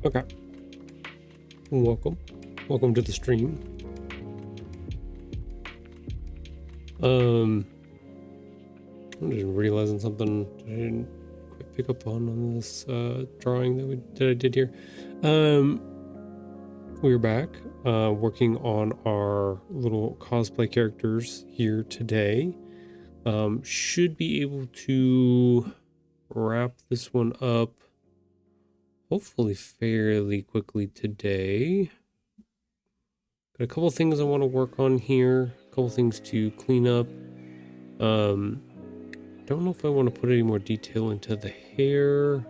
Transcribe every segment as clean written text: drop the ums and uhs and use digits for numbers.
Okay. Welcome. Welcome to the stream. I'm just realizing something I didn't quite pick up on this drawing that I did here. We're back working on our little cosplay characters here today. Should be able to wrap this one up hopefully fairly quickly today. Got a couple things I want to work on here, a couple things to clean up. Don't know if I want to put any more detail into the hair.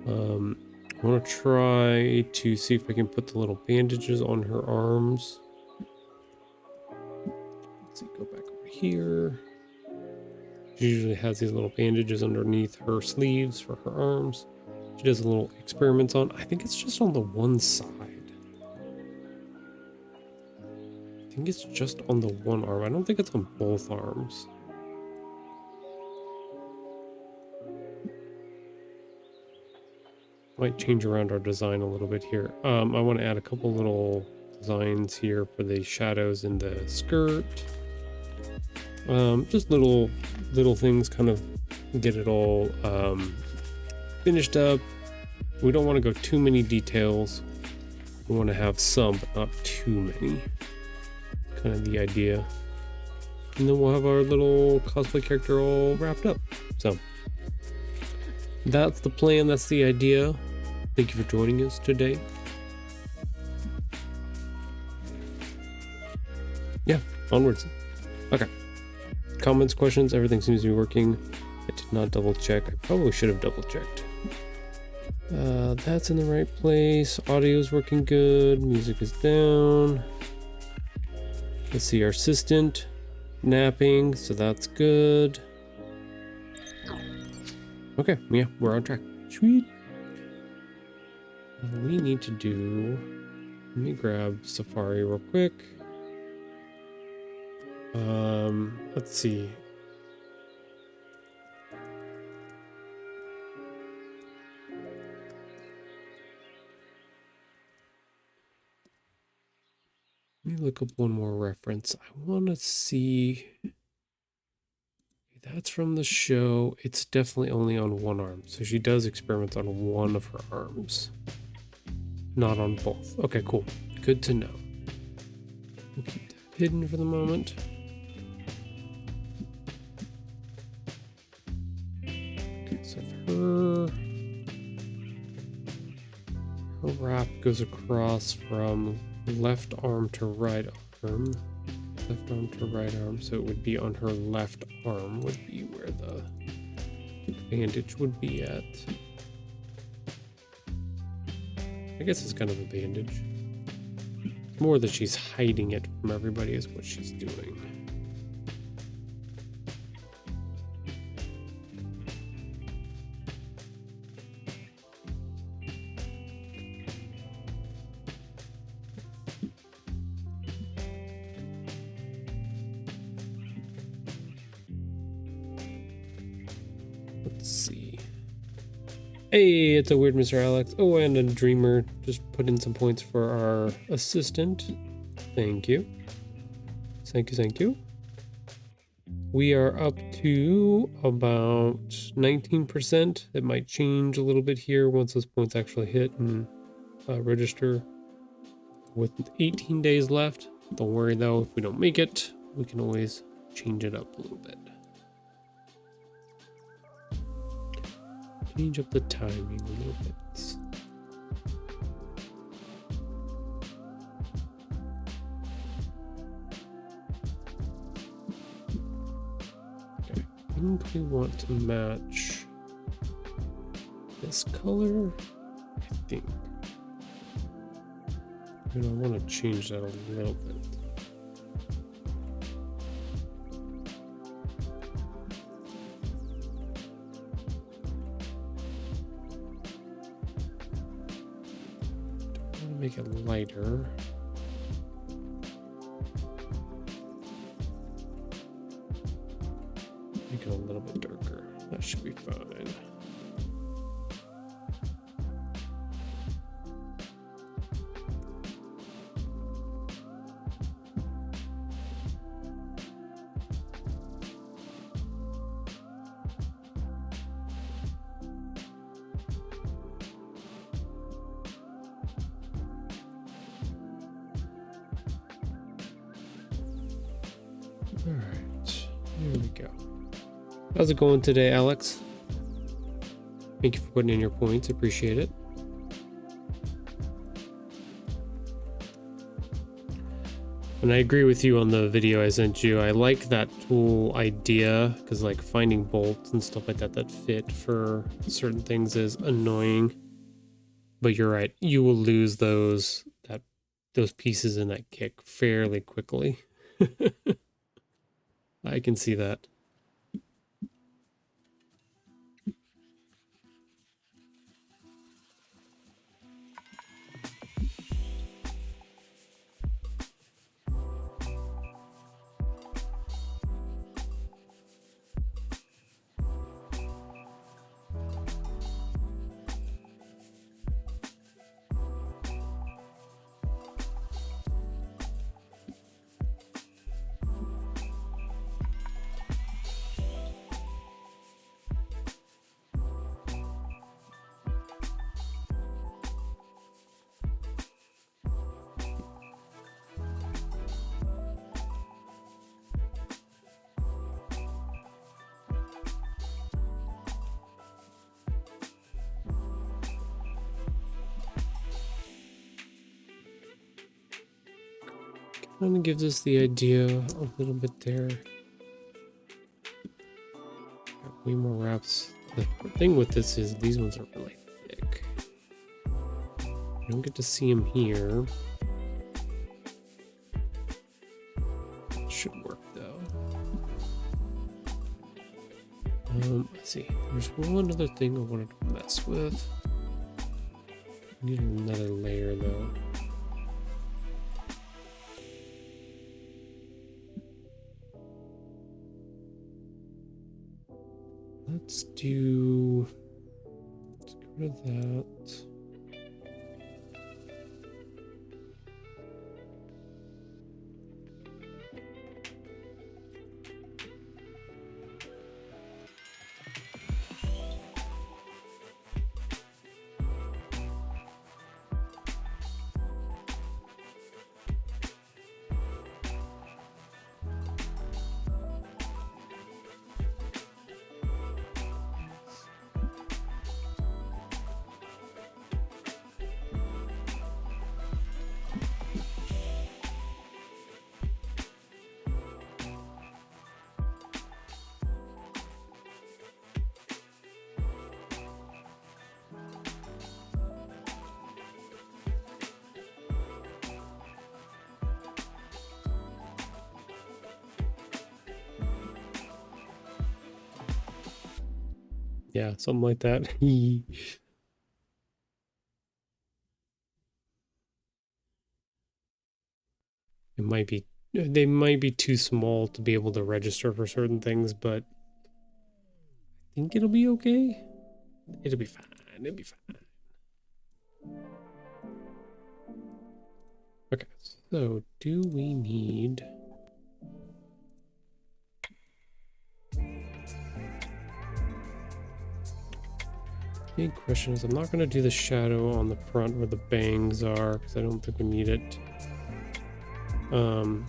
I want to try to see if I can put the little bandages on her arms. Let's see, go back over here. She usually has these little bandages underneath her sleeves for her arms. She does a little experiments on. I think it's just on the one side. I think it's just on the one arm. I don't think it's on both arms. Might change around our design a little bit here. I want to add a couple little designs here for the shadows in the skirt. Just little things, kind of get it all finished up. We don't want to go too many details. We want to have some, but not too many. Kind of the idea. And then we'll have our little cosplay character all wrapped up. So that's the plan, that's the idea. Thank you for joining us today. Yeah, onwards. Okay. Comments, questions, everything seems to be working. I did not double check. I probably should have double checked. That's in the right place. Audio is working good. Music is down. Let's see, our assistant napping, so that's good. Okay, yeah, we're on track. Sweet. We need to do, let me grab Safari real quick. Let's see. Let me look up one more reference. I want to see. That's from the show. It's definitely only on one arm. So she does experiments on one of her arms, not on both. Okay, cool. Good to know. We'll keep that hidden for the moment. Okay, so if her wrap goes across from left arm to right arm. Left arm to right arm, so it would be on her left arm would be where the bandage would be at. I guess it's kind of a bandage. More that she's hiding it from everybody is what she's doing. Let's see. Hey, it's a weird Mr. Alex. Oh, and a dreamer. Just put in some points for our assistant. Thank you. Thank you, thank you. We are up to about 19%. It might change a little bit here once those points actually hit and register. With 18 days left. Don't worry though, if we don't make it, we can always change it up a little bit. Change up the timing a little bit. Okay, I think we want to match this color. I think. And I want to change that a little bit. Make it lighter. Make it a little bit darker. That should be fine. All right, here we go. How's it going today, Alex? Thank you for putting in your points. Appreciate it. And I agree with you on the video I sent you. I like that tool idea because like finding bolts and stuff like that that fit for certain things is annoying. But you're right. You will lose those pieces in that kick fairly quickly. I can see that. Kind of gives us the idea a little bit there. Got way more wraps. The thing with this is these ones are really thick. You don't get to see them here. It should work though. Let's see. There's one other thing I wanted to mess with. I need another layer though. Let's get rid of that. Yeah, something like that. It might be, they might be too small to be able to register for certain things, but I think it'll be okay. It'll be fine. It'll be fine. Okay, so do we need... Big question is, I'm not going to do the shadow on the front where the bangs are because I don't think we need it. The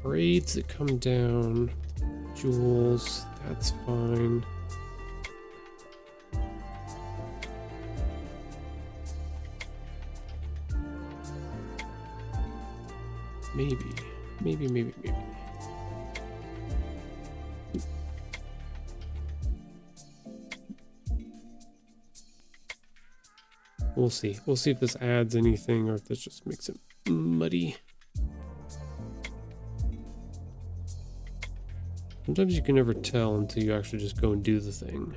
braids that come down, jewels, that's fine. Maybe. We'll see. We'll see if this adds anything or if this just makes it muddy. Sometimes you can never tell until you actually just go and do the thing.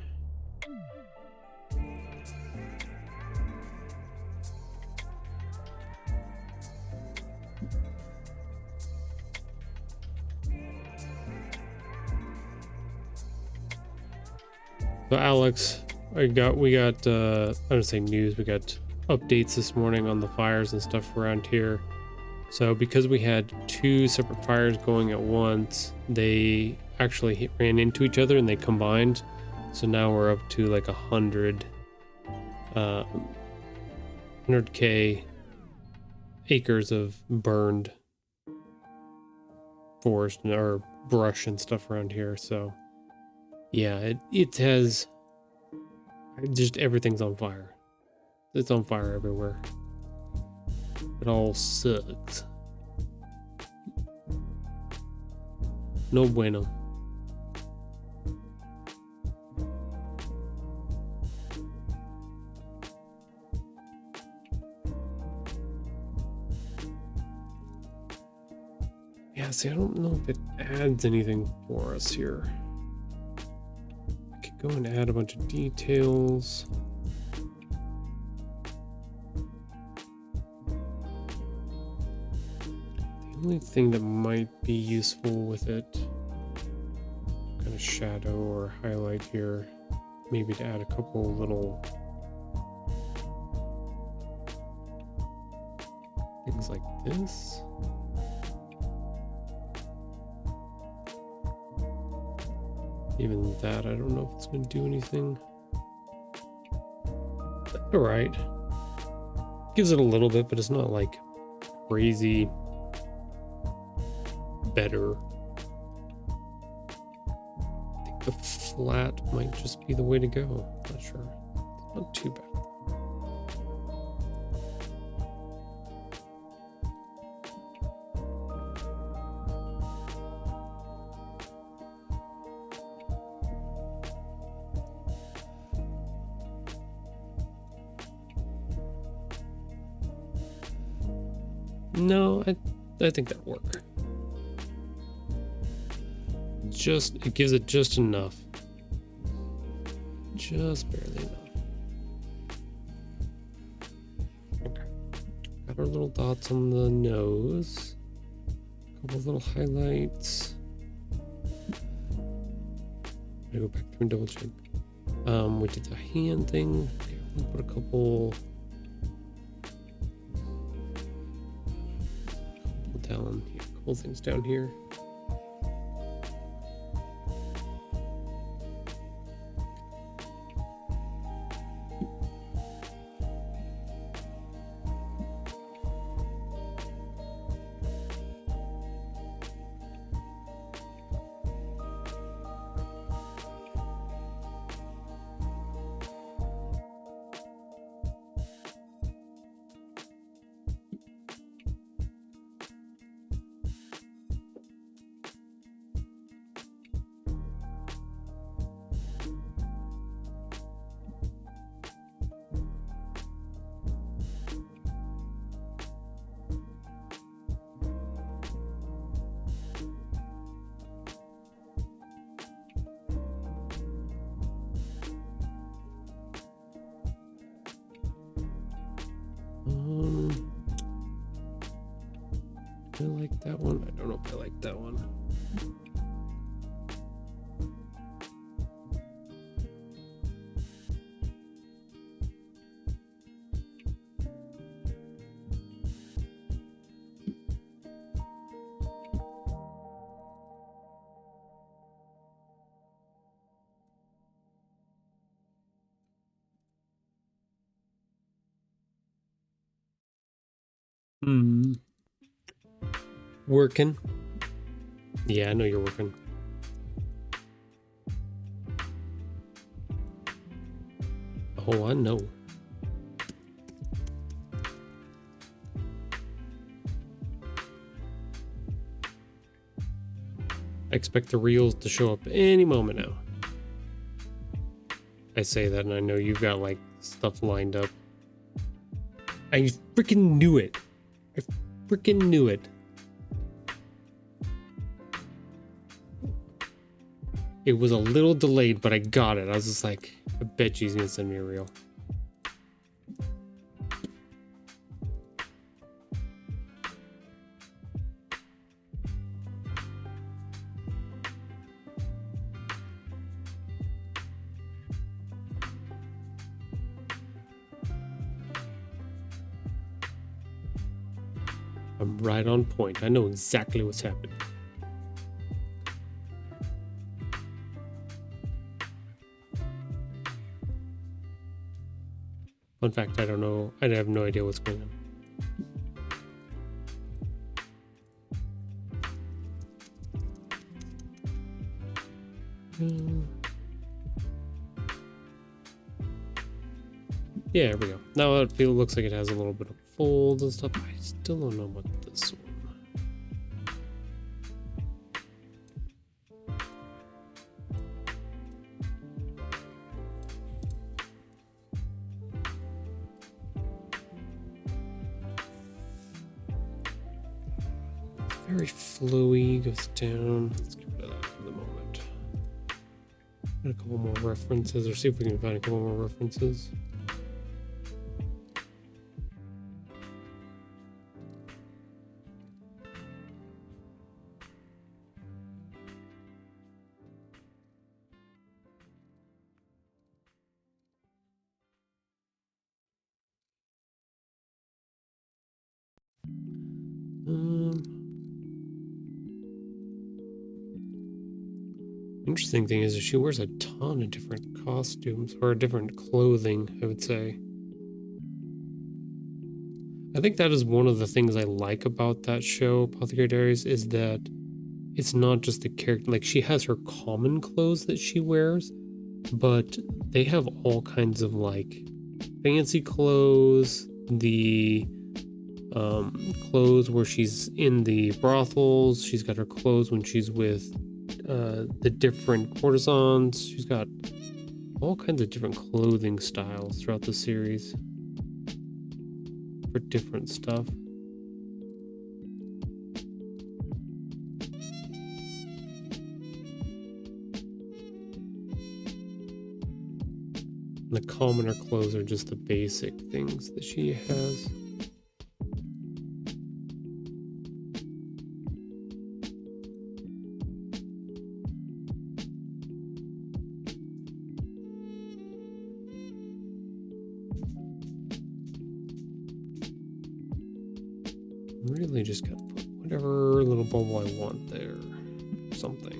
So Alex, we got I don't say news, we got updates this morning on the fires and stuff around here. So because we had two separate fires going at once, they actually ran into each other and they combined. So now we're up to like 100K acres of burned forest or brush and stuff around here. So yeah, it has just everything's on fire. It's on fire everywhere. It all sucks. No bueno. Yeah, see, I don't know if it adds anything for us here. I could go and add a bunch of details. The only thing that might be useful with it, kind of shadow or highlight here, maybe to add a couple little things like this. Even that, I don't know if it's going to do anything. All right. Gives it a little bit, but it's not like crazy better. I think the flat might just be the way to go. Not sure. It's not too bad. No, I think that'll work. It gives it just enough. Just barely enough. Okay. Got our little dots on the nose. A couple of little highlights. I'm gonna go back through and double check. We did the hand thing. Okay, we'll put a couple down here, a couple things down here. I like that one. I don't know if I like that one. Working. Yeah, I know you're working. Oh, I know. I expect the reels to show up any moment now. I say that and I know you've got like stuff lined up. I freaking knew it. I freaking knew it. It was a little delayed, but I got it. I was just like, I bet she's gonna send me a reel. I'm right on point. I know exactly what's happening. Fun fact, I don't know. I have no idea what's going on. go. Yeah, there we go. Now it looks like it has a little bit of folds and stuff. I still don't know about this one. Very flowy, goes down. Let's get rid of that for the moment. Add a couple more references, or see if we can find a couple more references. Interesting thing is that she wears a ton of different costumes, or different clothing, I would say. I think that is one of the things I like about that show, Apothecary Diaries, is that it's not just the character. Like, she has her common clothes that she wears, but they have all kinds of, like, fancy clothes, the clothes where she's in the brothels, she's got her clothes when she's with the different courtesans. She's got all kinds of different clothing styles throughout the series for different stuff. And the commoner clothes are just the basic things that she has. Really just gotta put whatever little bubble I want there. Something.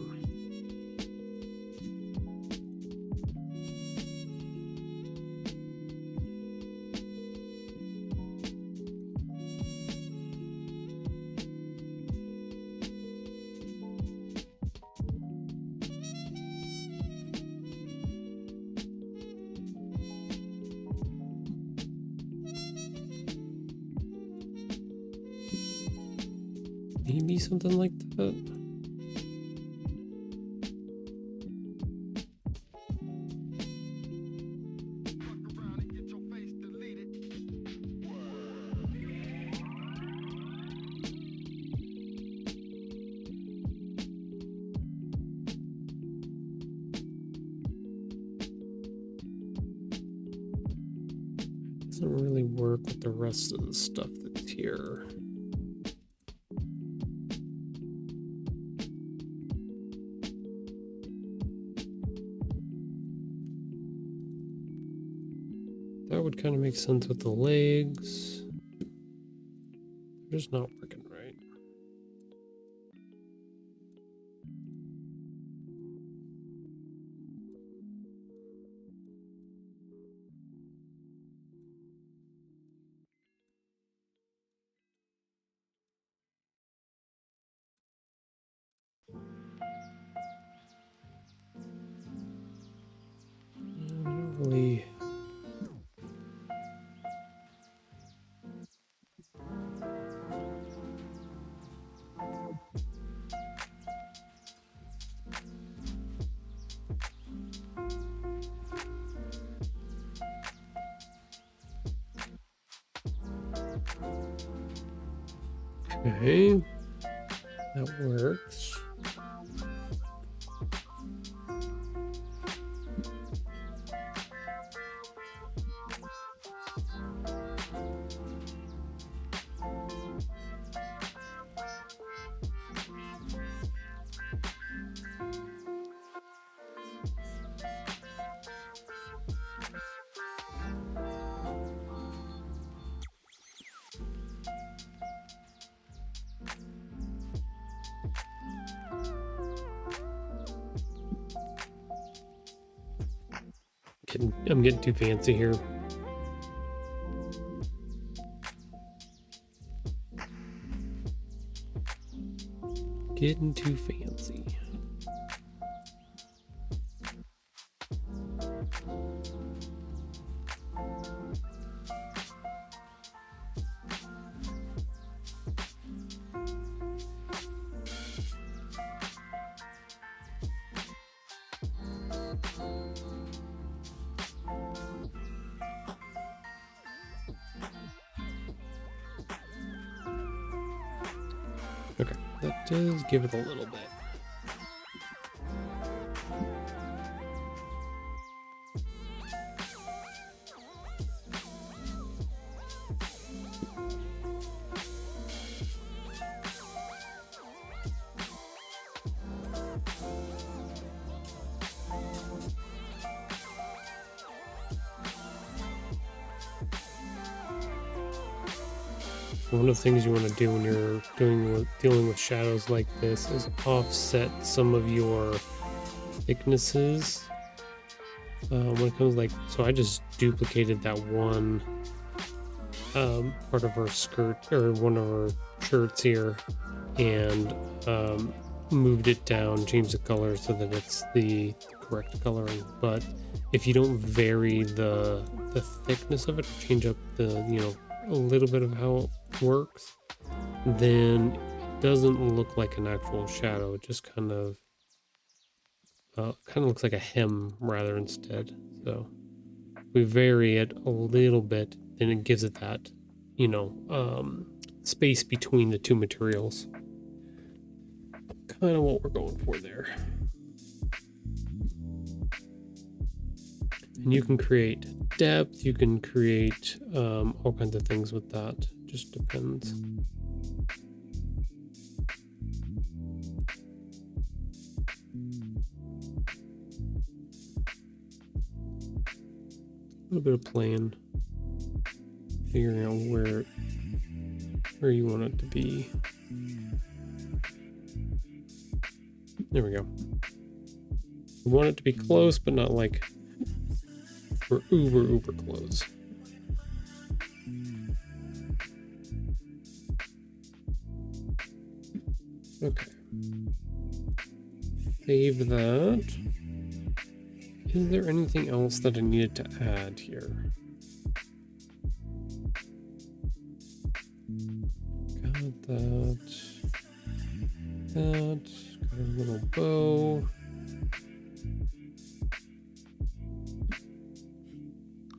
Maybe something like that. Doesn't really work with the rest of the stuff that's here. That would kind of make sense with the legs. They're just not working right. I don't really. Okay, that works. I'm getting too fancy here. Getting too fancy. Okay, that does give it a little bit. One of the things you want to do when you're dealing with shadows like this is offset some of your thicknesses. When it comes so I just duplicated that one part of her skirt or one of her shirts here and moved it down, changed the color so that it's the correct coloring. But if you don't vary the thickness of it, change up the a little bit of how it works, then it doesn't look like an actual shadow. It just kind of looks like a hem rather instead. So we vary it a little bit, then it gives it that space between the two materials. Kind of what we're going for there. And you can create depth, you can create all kinds of things with that. Just depends. A little bit of playing, figuring out where you want it to be. There we go. You want it to be close, but not like we're uber close. Okay. Save that. Is there anything else that I needed to add here? Got that. Got a little bow.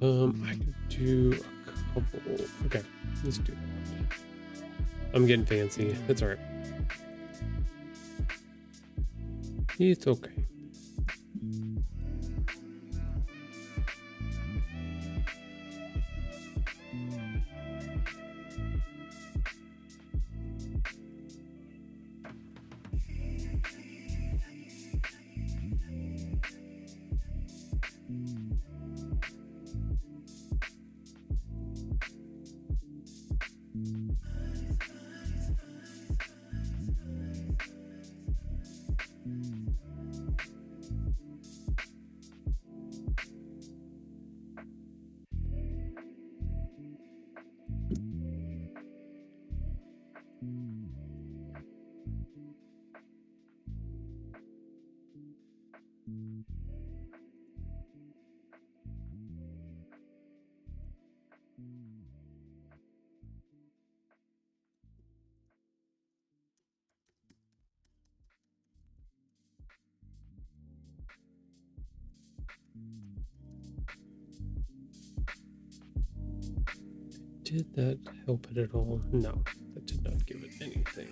I could do a couple. Okay, let's do that. I'm getting fancy. It's alright. It's okay. Did that help it at all? No, that did not give it anything.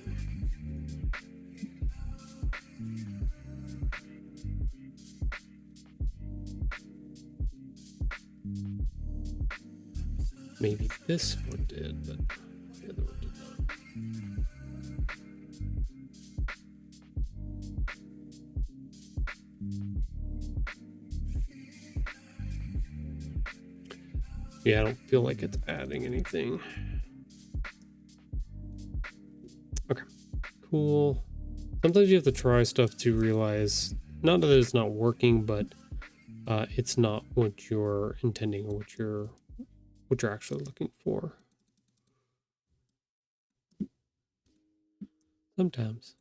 Maybe this one did, but the other one did not. Yeah, I don't feel like it's adding anything. Okay, cool. Sometimes you have to try stuff to realize, not that it's not working, but it's not what you're intending or what you're actually looking for. Sometimes.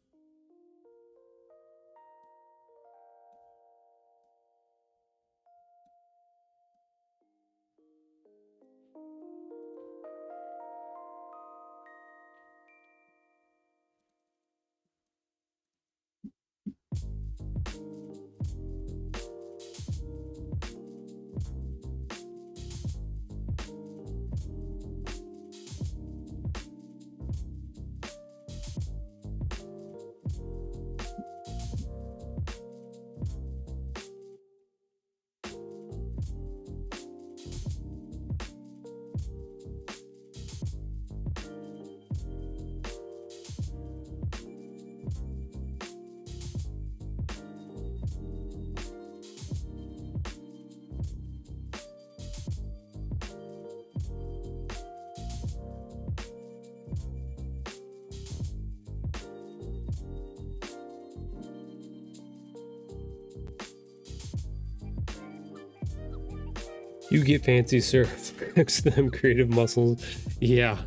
You get fancy, sir. Next to them, creative muscles. Yeah.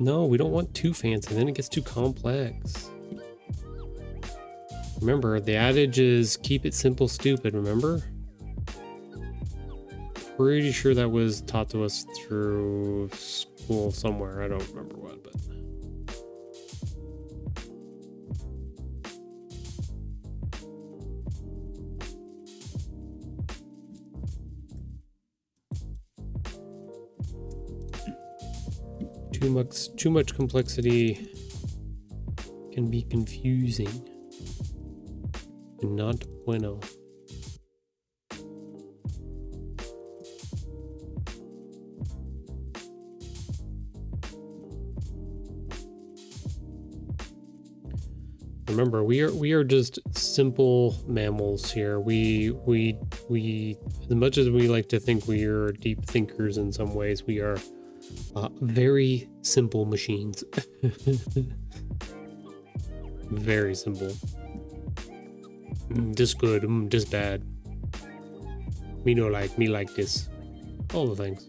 No, we don't want too fancy. Then it gets too complex. Remember, the adage is keep it simple, stupid. Remember? Pretty sure that was taught to us through school somewhere. I don't remember what, but. Too much complexity can be confusing and not bueno. Remember, we are just simple mammals here. We as much as we like to think we are deep thinkers in some ways, we are very simple machines. Very simple. This good, this bad. Me no like, me like this. All the things.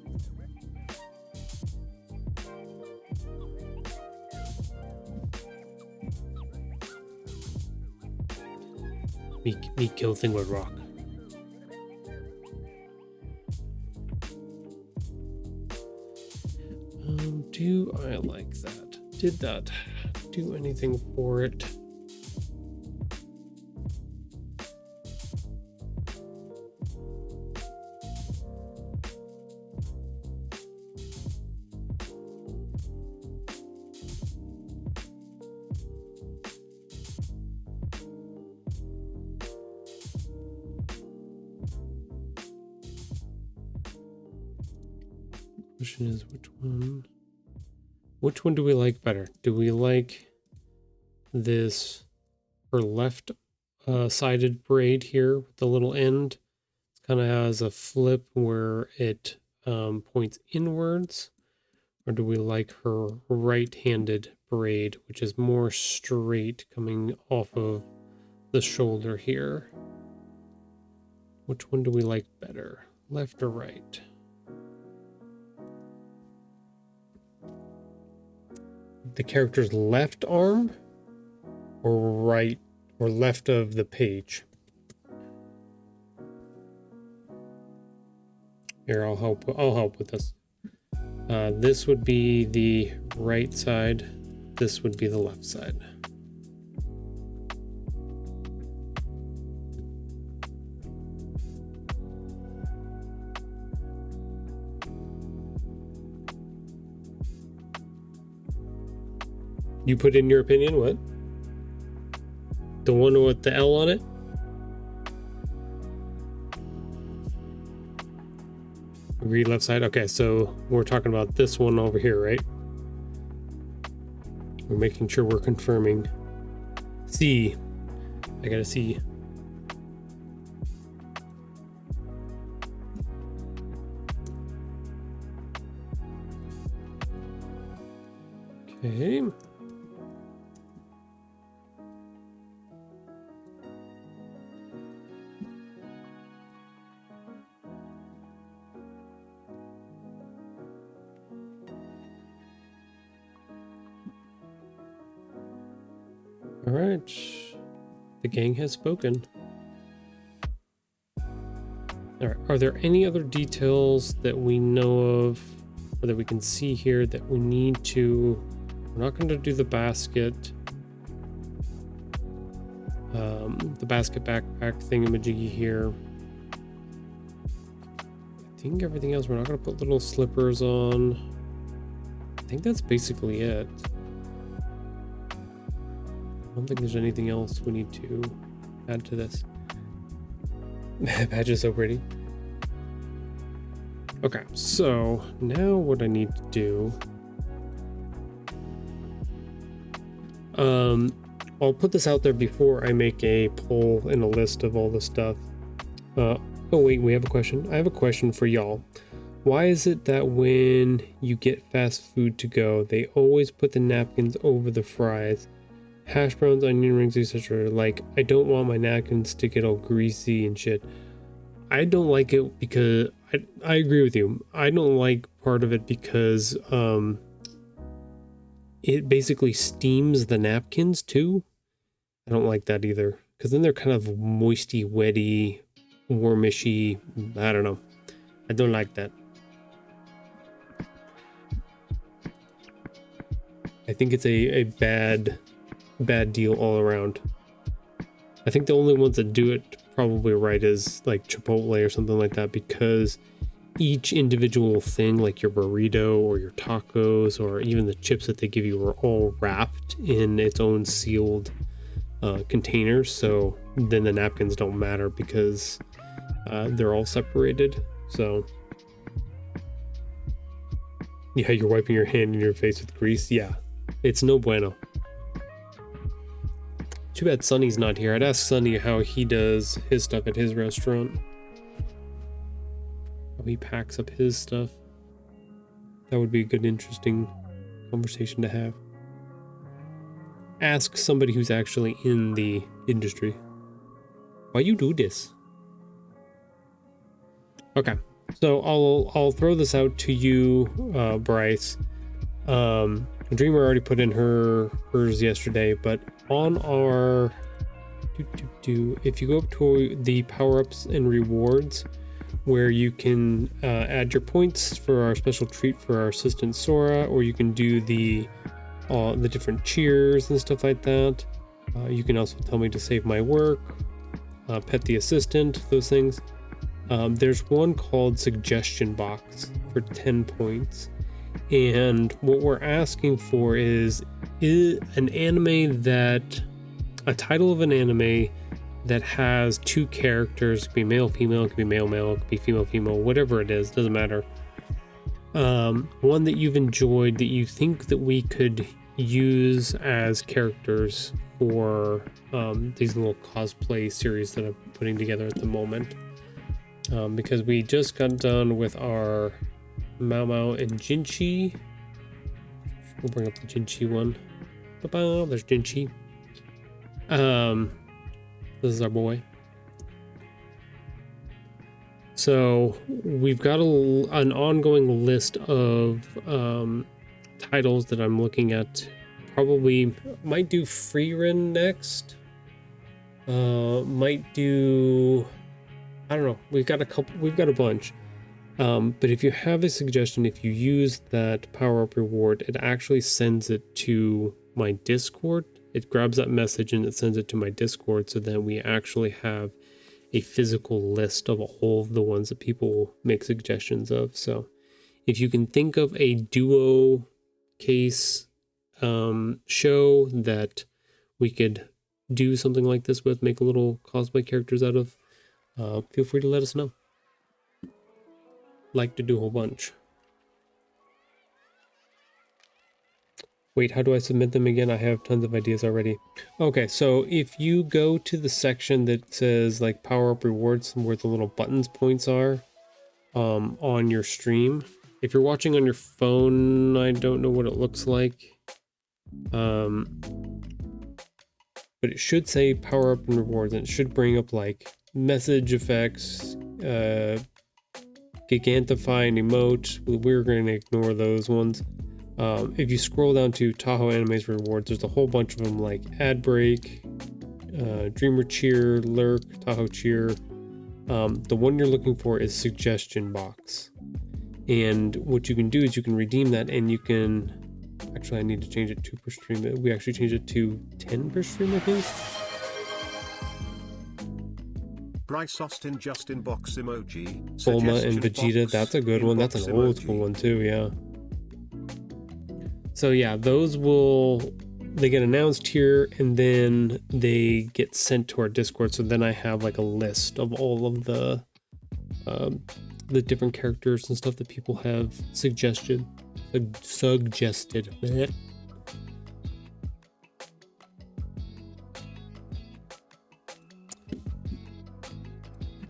Me kill thing with rock. Do I like that? Did that do anything for it? Question is which one do we like better? Do we like this her left sided braid here with the little end? It kind of has a flip where it points inwards, or do we like her right-handed braid, which is more straight coming off of the shoulder here? Which one do we like better, left or right? The character's left arm or right or left of the page? Here, I'll help with this. This would be the right side. This would be the left side. You put in your opinion, what? The one with the L on it? Read left side. Okay, so we're talking about this one over here, right? We're making sure we're confirming. C. I gotta see. Okay. All right, the gang has spoken. All right, are there any other details that we know of or that we can see here that we need to? We're not going to do the basket, the basket backpack thingamajiggy here. I think everything else, we're not going to put little slippers on. I think that's basically it. I don't think there's anything else we need to add to this. Badge is so pretty. Okay, so now what I need to do, I'll put this out there before I make a poll and a list of all the stuff. Oh wait, we have a question. I have a question for y'all. Why is it that when you get fast food to go, they always put the napkins over the fries? Hash browns, onion rings, etc. Like, I don't want my napkins to get all greasy and shit. I don't like it because I agree with you. I don't like part of it because it basically steams the napkins too. I don't like that either because then they're kind of moisty, wetty, warmishy. I don't know. I don't like that. I think it's a bad deal all around. I think the only ones that do it probably right is like Chipotle or something like that, because each individual thing, like your burrito or your tacos or even the chips that they give you, are all wrapped in its own sealed containers. So then the napkins don't matter because they're all separated. So yeah, you're wiping your hand in your face with grease. Yeah, it's no bueno. Too bad Sonny's not here. I'd ask Sonny how he does his stuff at his restaurant. How he packs up his stuff. That would be a good, interesting conversation to have. Ask somebody who's actually in the industry. Why you do this? Okay, so I'll throw this out to you, Bryce. Dreamer already put in hers yesterday, but on our if you go up to the power-ups and rewards, where you can add your points for our special treat for our assistant Sora, or you can do the different cheers and stuff like that. You can also tell me to save my work, pet the assistant, those things. There's one called Suggestion Box for 10 points. And what we're asking for is an anime a title of an anime that has two characters. It could be male, female, it could be male, male, it could be female, female, whatever it is, doesn't matter. One that you've enjoyed that you think that we could use as characters for these little cosplay series that I'm putting together at the moment. Because we just got done with our Mao Mao and Jinchi. We'll bring up the Jinchi one. Ba-ba, there's Jinchi. This is our boy. So we've got an ongoing list of titles that I'm looking at. Probably might do Freerun next. Might do, I don't know. We've got a bunch. But if you have a suggestion, if you use that power-up reward, it actually sends it to my Discord. It grabs that message and it sends it to my Discord, so that we actually have a physical list of all of the ones that people make suggestions of. So if you can think of a duo case show that we could do something like this with, make little cosplay characters out of, feel free to let us know. Like to do a whole bunch. Wait, how do I submit them again? I have tons of ideas already. Okay, so if you go to the section that says like power up rewards, where the little buttons points are on your stream. If you're watching on your phone, I don't know what it looks like. But it should say power up and rewards, and it should bring up like message effects, Gigantify and emote. We're going to ignore those ones. If you scroll down to Tahoe Anime's rewards, there's a whole bunch of them, like Ad Break, Dreamer Cheer, Lurk, Tahoe Cheer. The one you're looking for is Suggestion Box. And what you can do is you can redeem that, and you can... Actually, I need to change it to per stream. We actually changed it to 10 per stream, I think. Bryce Austin Justin box emoji. Bulma and Vegeta, that's a good one. That's an old school one too, yeah. So yeah, those they get announced here, and then they get sent to our Discord. So then I have like a list of all of the different characters and stuff that people have suggested. Blech.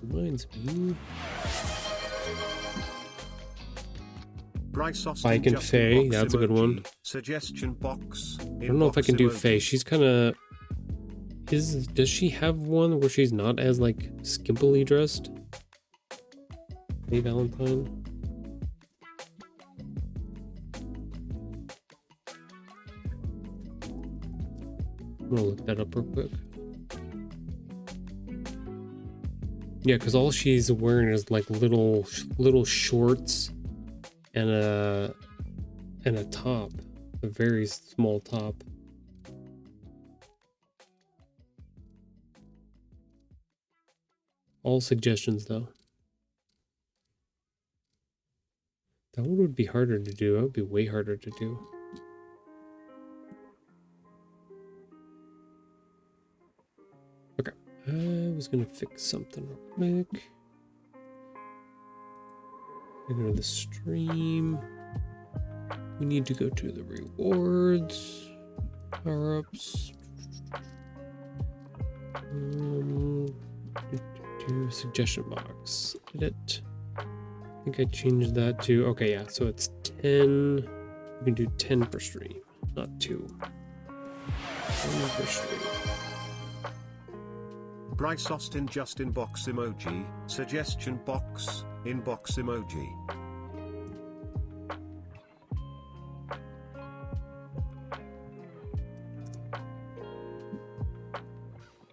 Reminds me. Spike and Faye, yeah, that's a good one. Suggestion box. I don't know if I can do Faye. She's kind of... Does she have one where she's not as like skimpily dressed? Hey, Valentine. I'm gonna look that up real quick. Yeah, because all she's wearing is like little shorts and a top, a very small top. All suggestions though. That one would be harder to do. That would be way harder to do. Okay, I was gonna fix something real quick. I go to the stream. We need to go to the rewards, power-ups. Do suggestion box. Edit. I think I changed that to, okay, yeah, so it's 10. You can do 10 per stream, not 2. 10 per stream. Bryce Austin just inbox emoji, suggestion box, inbox emoji.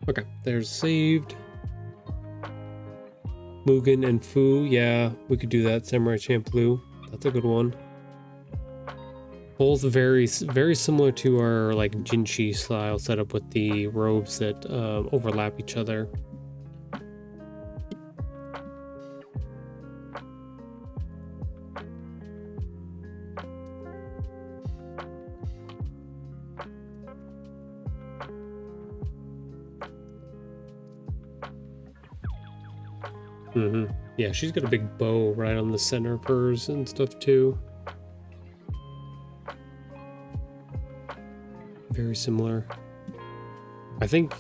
Okay, there's saved. Mugen and Fu, yeah, we could do that. Samurai Champloo, that's a good one. Both very similar to our like Jinshi style setup with the robes that overlap each other. Yeah, she's got a big bow right on the center of hers and stuff too. Very similar. I think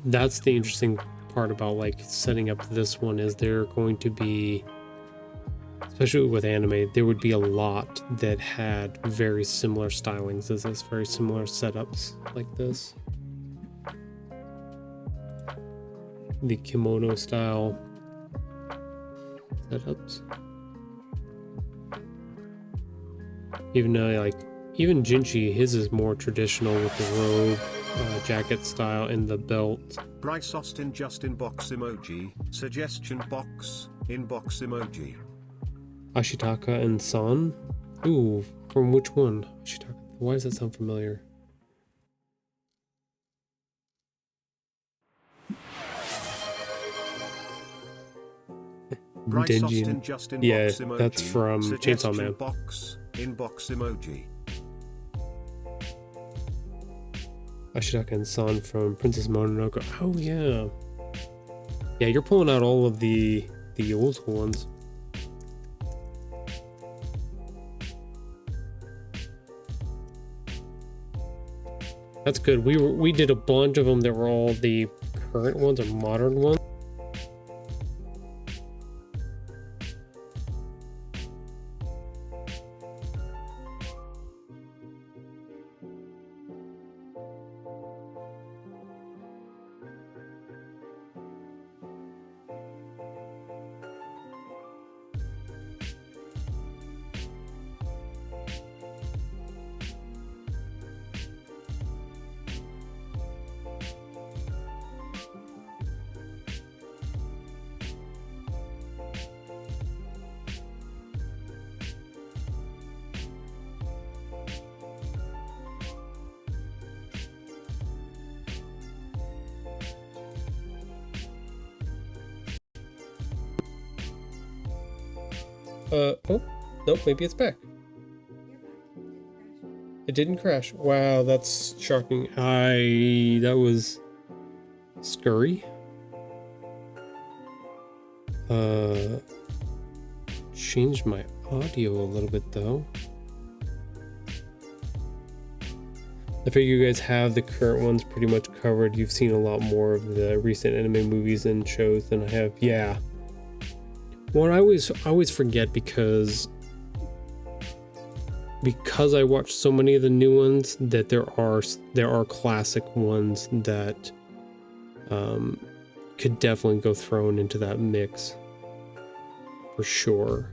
that's the interesting part about like setting up this one is there going to be, especially with anime, there would be a lot that had very similar stylings as this, very similar setups like this. The kimono style setups. Even though like even Jinshi, his is more traditional with the robe, jacket style, and the belt. Bryce Austin just inbox emoji, suggestion box, inbox emoji. Ashitaka and San. Ooh, from which one? Ashitaka. Why does that sound familiar? Bryce Austin just inbox yeah, emoji, that's from Chainsaw Man. Box, inbox emoji. Ashitaka and San from Princess Mononoke. Oh yeah. Yeah, you're pulling out all of the old school ones. That's good. We did a bunch of them that were all the current ones or modern ones. Oh, nope, maybe it's back. It didn't crash. Wow, that's shocking. That was scurry. Changed my audio a little bit though. I figure you guys have the current ones pretty much covered. You've seen a lot more of the recent anime movies and shows than I have. Yeah. Well, I always forget because I watch so many of the new ones that there are classic ones that could definitely go thrown into that mix. for sure.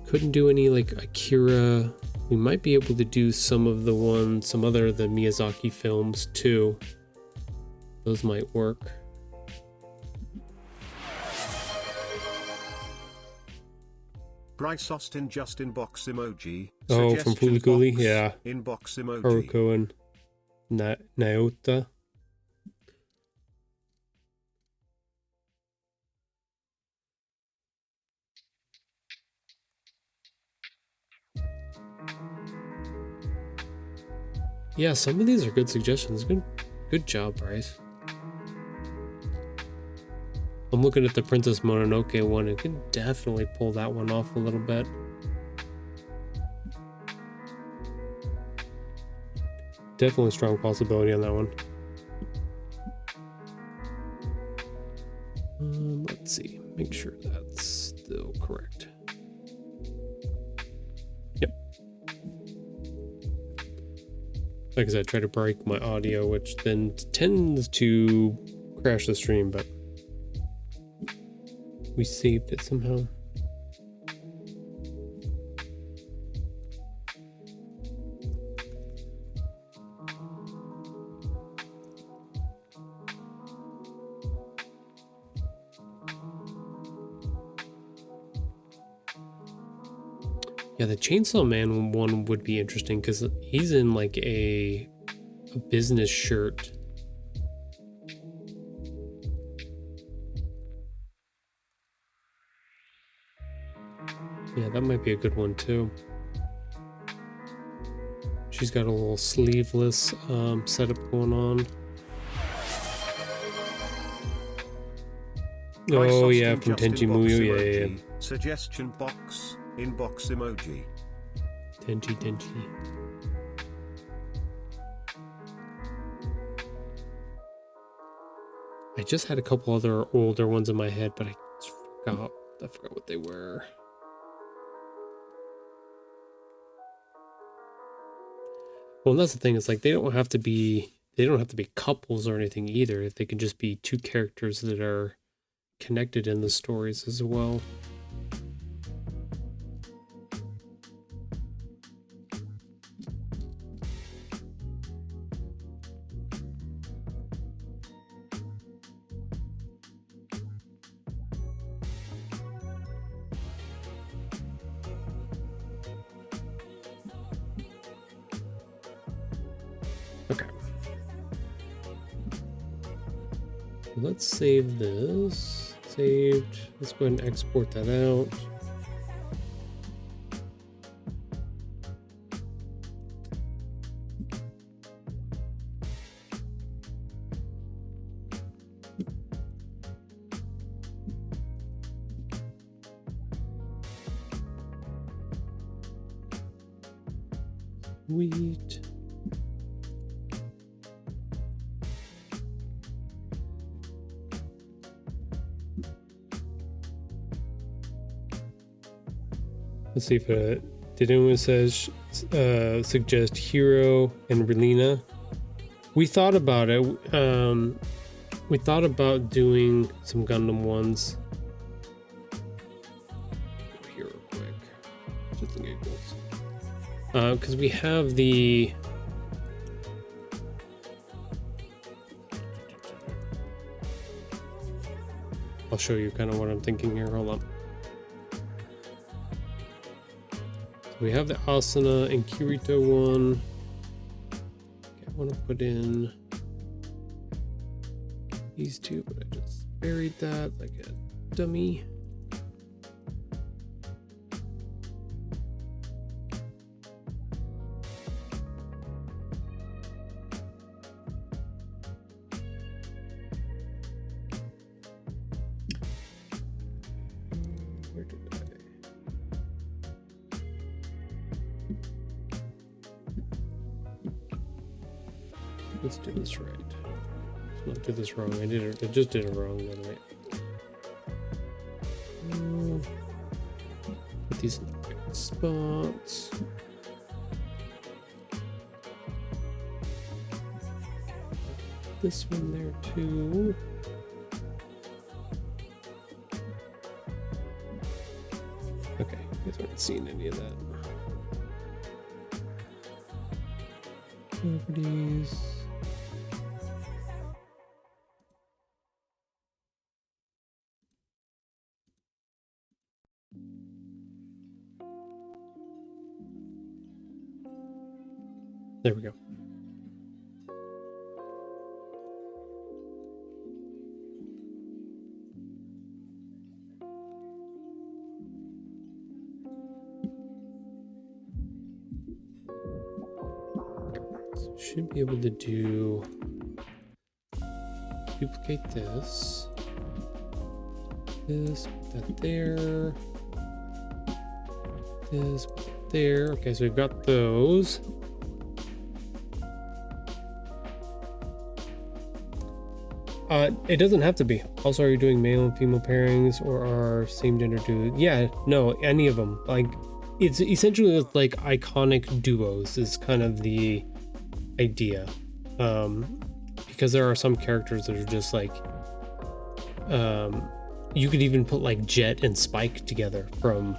Couldn't do any like Akira. We might be able to do some of the ones, some other of the Miyazaki films too. Those might work. Bryce Austin just inbox emoji. Oh, from Fulikuli? Yeah. Inbox emoji. Haruko and Naota. Yeah, some of these are good suggestions. Good job, Bryce. I'm looking at the Princess Mononoke one. It can definitely pull that one off a little bit. Definitely strong possibility on that one. Let's see. Make sure that's still correct. Yep. Like I said, try to break my audio, which then tends to crash the stream, but we saved it somehow. Yeah, the Chainsaw Man one would be interesting because he's in like a business shirt. Yeah, that might be a good one too. She's got a little sleeveless setup going on. Oh yeah, from Tenchi Muyo, yeah. Suggestion box, inbox emoji. Tenchi. I just had a couple other older ones in my head, but I forgot what they were. Well, that's the thing. It's like they don't have to be couples or anything either. They can just be two characters that are connected in the stories as well. Okay. Let's save this. Saved. Let's go ahead and export that out. Sweet. Let's see if did anyone suggest Hero and Relina? We thought about it. We thought about doing some Gundam ones. Here real quick, just the giggles. Because we have the. I'll show you kind of what I'm thinking here. Hold on. We have the Asuna and Kirito one. Okay, I want to put in these two, but I just buried that like a dummy. Where did I? Let's do this right. Let's not do this wrong. I just did it wrong, by the way. Put these in the right spots. This one there too. guys aren't seeing any of that. Properties. There we go. So should be able to duplicate this, put that there, this, put that there. Okay, so we've got those. It doesn't have to be. Also, are you doing male and female pairings, or are same gender dudes? Yeah, no, any of them. Like, it's essentially like iconic duos is kind of the idea. Because there are some characters that are just like, you could even put like Jet and Spike together from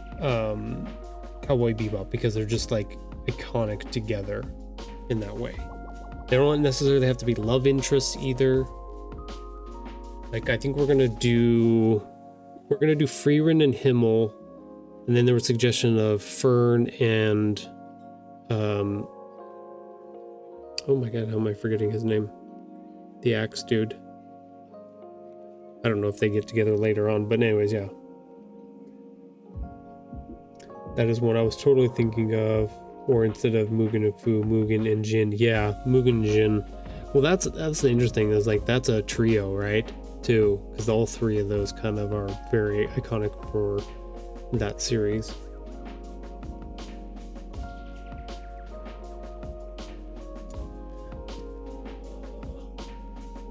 Cowboy Bebop, because they're just like iconic together in that way. They don't necessarily have to be love interests either. Like, I think we're gonna do Freerin and Himmel, and then there was a suggestion of Fern and oh my god, how am I forgetting his name? The axe dude. I don't know if they get together later on, but anyways, yeah. That is what I was totally thinking of. Or instead of Mugen and Fu, Mugen and Jin. Yeah, Mugen and Jin. Well, that's the interesting is like that's a trio, right? Too, because all three of those kind of are very iconic for that series.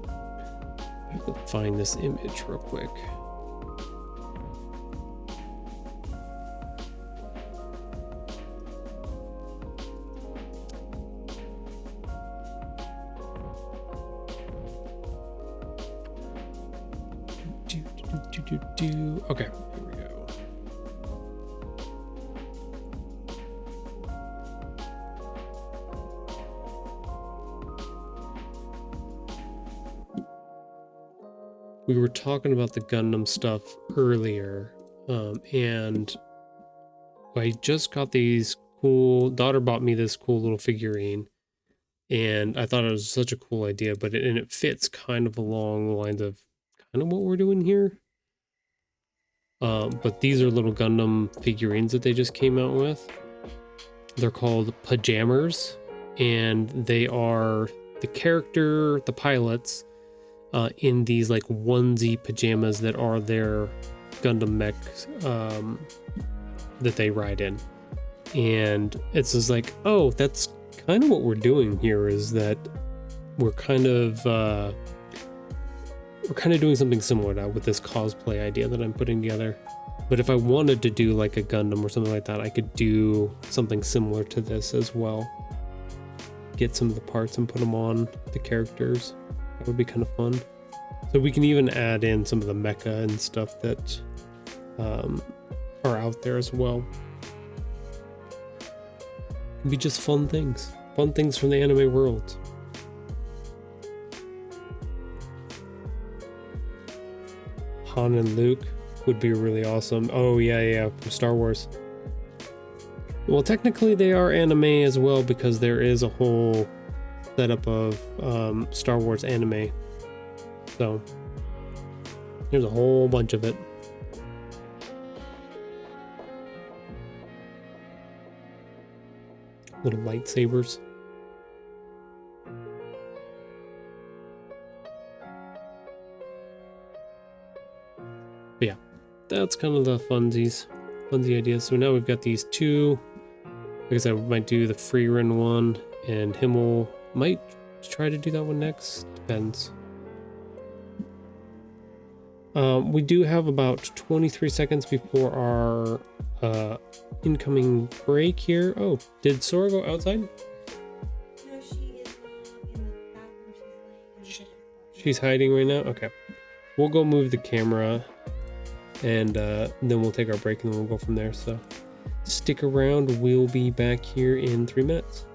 I have to find this image real quick. Okay, here we go. We were talking about the Gundam stuff earlier, and I just got these cool, daughter bought me this cool little figurine, and I thought it was such a cool idea, but it fits kind of along the lines of kind of what we're doing here. But these are little Gundam figurines that they just came out with. They're called Pajammers, and they are the character, the pilots, in these like onesie pajamas that are their Gundam mech that they ride in. And it's just like, oh, that's kind of what we're doing here, is that we're kind of doing something similar now with this cosplay idea that I'm putting together. But if I wanted to do like a Gundam or something like that, I could do something similar to this as well. Get some of the parts and put them on the characters. That would be kind of fun. So we can even add in some of the mecha and stuff that are out there as well. It'd be just fun things from the anime world. Han and Luke would be really awesome. Oh yeah, from Star Wars. Well, technically they are anime as well, because there is a whole setup of Star Wars anime. So there's a whole bunch of it. Little lightsabers. But yeah, that's kind of the funsie ideas. So now we've got these two. Like I said, we might do the Freerin one, and Himmel might try to do that one next. Depends. We do have about 23 seconds before our incoming break here. Oh, did Sora go outside? No, she is in the bathroom. She's hiding right now? Okay. We'll go move the camera, and then we'll take our break, and then we'll go from there. So Stick around, we'll be back here in 3 minutes.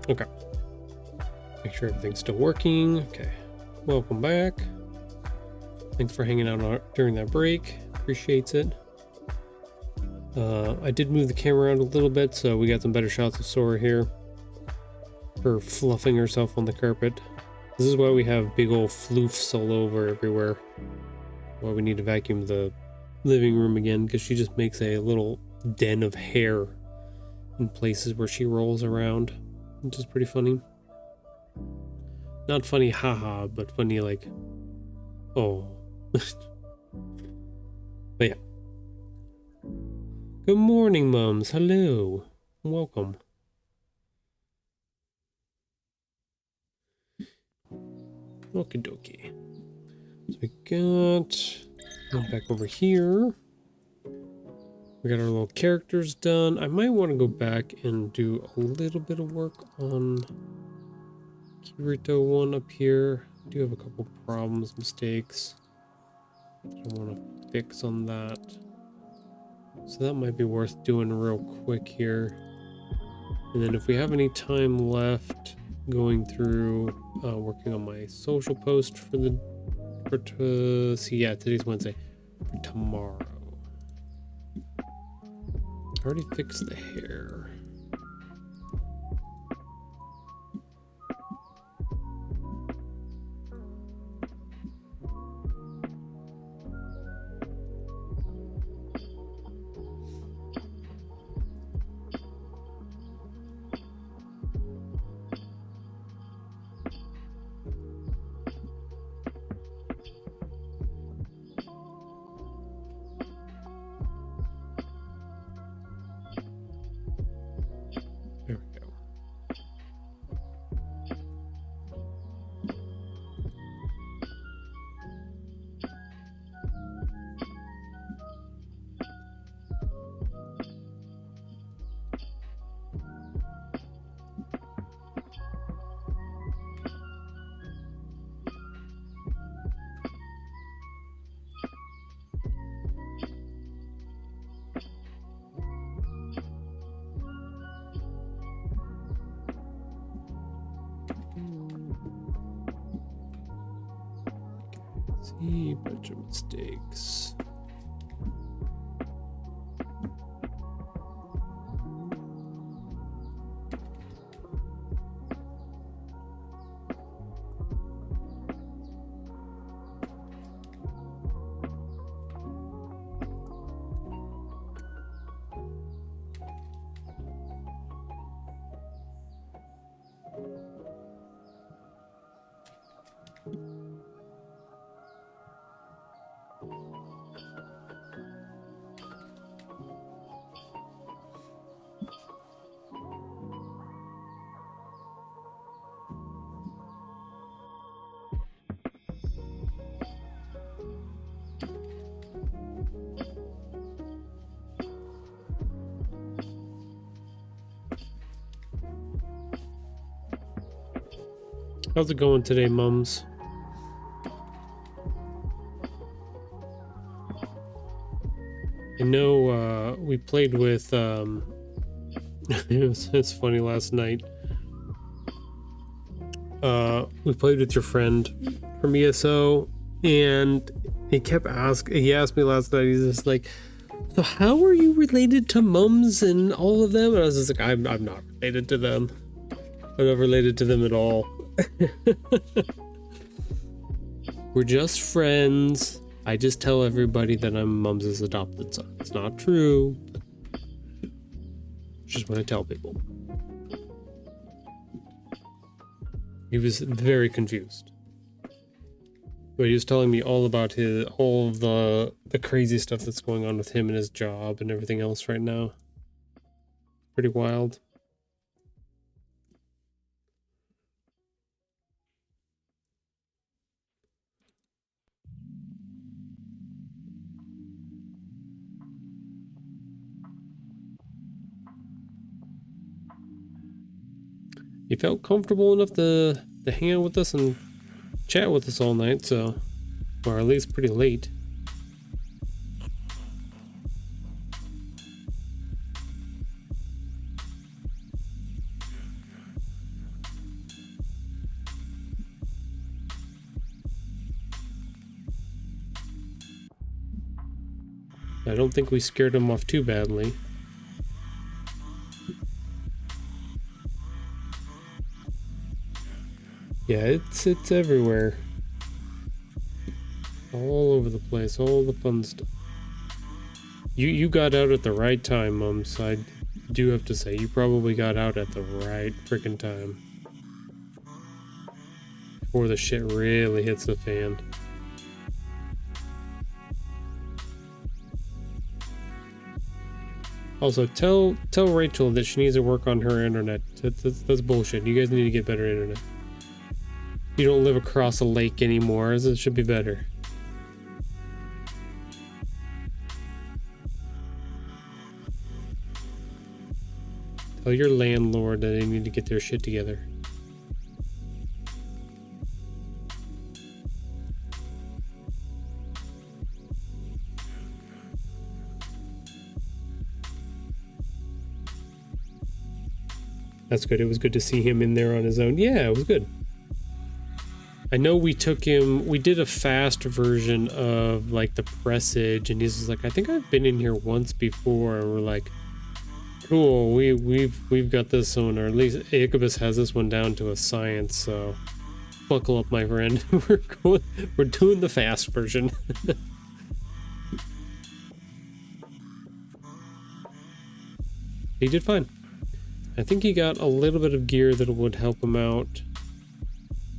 Okay. Make sure everything's still working. Okay. Welcome back. Thanks for hanging out during that break. Appreciates it. I did move the camera around a little bit, so we got some better shots of Sora here. Her fluffing herself on the carpet. This is why we have big old floofs all over everywhere. Why we need to vacuum the living room again, because she just makes a little den of hair in places where she rolls around, which is pretty funny. Not funny haha, but funny like, oh. But yeah. Good morning, mums. Hello. Welcome. Okie dokie. So we go back over here. We got our little characters done. I might want to go back and do a little bit of work on Kirito one up here. I do have a couple problems, mistakes I want to fix on that. So that might be worth doing real quick here. And then if we have any time left, going through working on my social post for the today's Wednesday, for tomorrow. I already fixed the hair. There we go. See, bunch of mistakes. How's it going today, mums? I know we played with it's funny last night. We played with your friend from ESO, and he asked me last night, he's just like, so how are you related to mums and all of them? And I was just like, I'm not related to them. I'm not related to them at all. We're just friends. I just tell everybody that I'm Mums' adopted son. It's not true. Just want to tell people. He was very confused. But he was telling me all about all of the crazy stuff that's going on with him and his job and everything else right now. Pretty wild. He felt comfortable enough to hang out with us and chat with us all night, so, or at least pretty late. I don't think we scared him off too badly. Yeah, it's everywhere. All over the place, all the fun stuff. You got out at the right time, Mums. I do have to say, you probably got out at the right freaking time. before the shit really hits the fan. Also, tell Rachel that she needs to work on her internet. That's bullshit. You guys need to get better internet. You don't live across a lake anymore, as it should be better. Tell your landlord that they need to get their shit together. That's good. It was good to see him in there on his own. Yeah, it was good. I know we took him, we did a fast version of like the pressage, and he's like, I think I've been in here once before. And we're like, cool, we've got this one, or at least Ichabus has this one down to a science, so buckle up, my friend. We're doing the fast version. He did fine. I think he got a little bit of gear that would help him out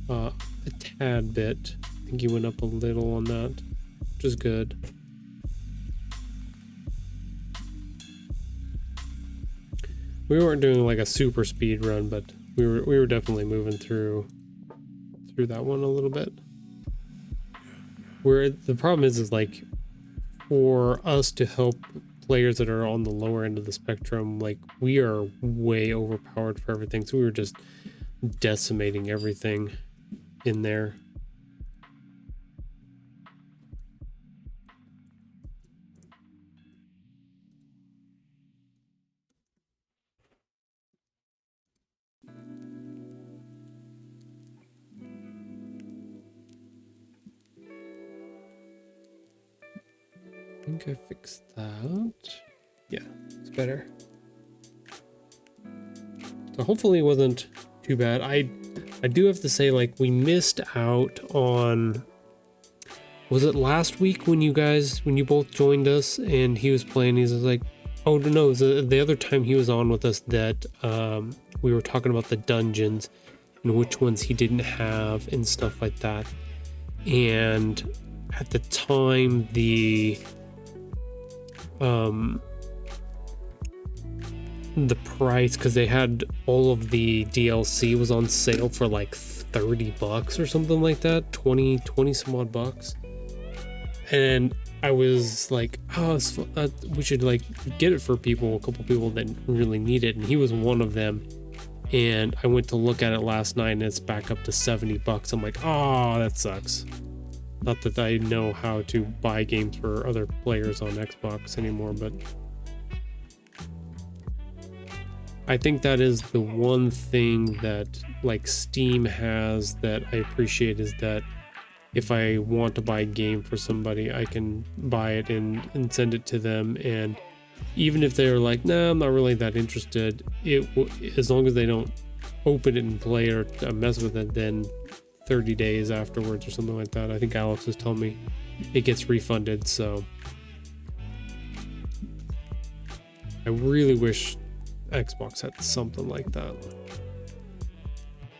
a tad bit. I think he went up a little on that, which is good. We weren't doing like a super speed run, but we were definitely moving through that one a little bit. Where the problem is like for us to help players that are on the lower end of the spectrum, like we are way overpowered for everything, so we were just decimating everything in there. I think I fixed that. Yeah, it's better. So hopefully it wasn't too bad. I do have to say, like, we missed out on, was it last week when you both joined us and he was playing, he's like, oh no, it was the other time he was on with us that we were talking about the dungeons and which ones he didn't have and stuff like that. And at the time, the price, because they had all of the DLC was on sale for like $30 or something like that, 20 some odd bucks. And I was like, oh, we should like get it for a couple people that really need it, and he was one of them. And I went to look at it last night and it's back up to $70. I'm like, oh, that sucks. Not that I know how to buy games for other players on Xbox anymore, but I think that is the one thing that like Steam has that I appreciate, is that if I want to buy a game for somebody, I can buy it and send it to them. And even if they're like, nah, I'm not really that interested, as long as they don't open it and play or mess with it, then 30 days afterwards or something like that, I think Alex was telling me, it gets refunded. So I really wish Xbox had something like that.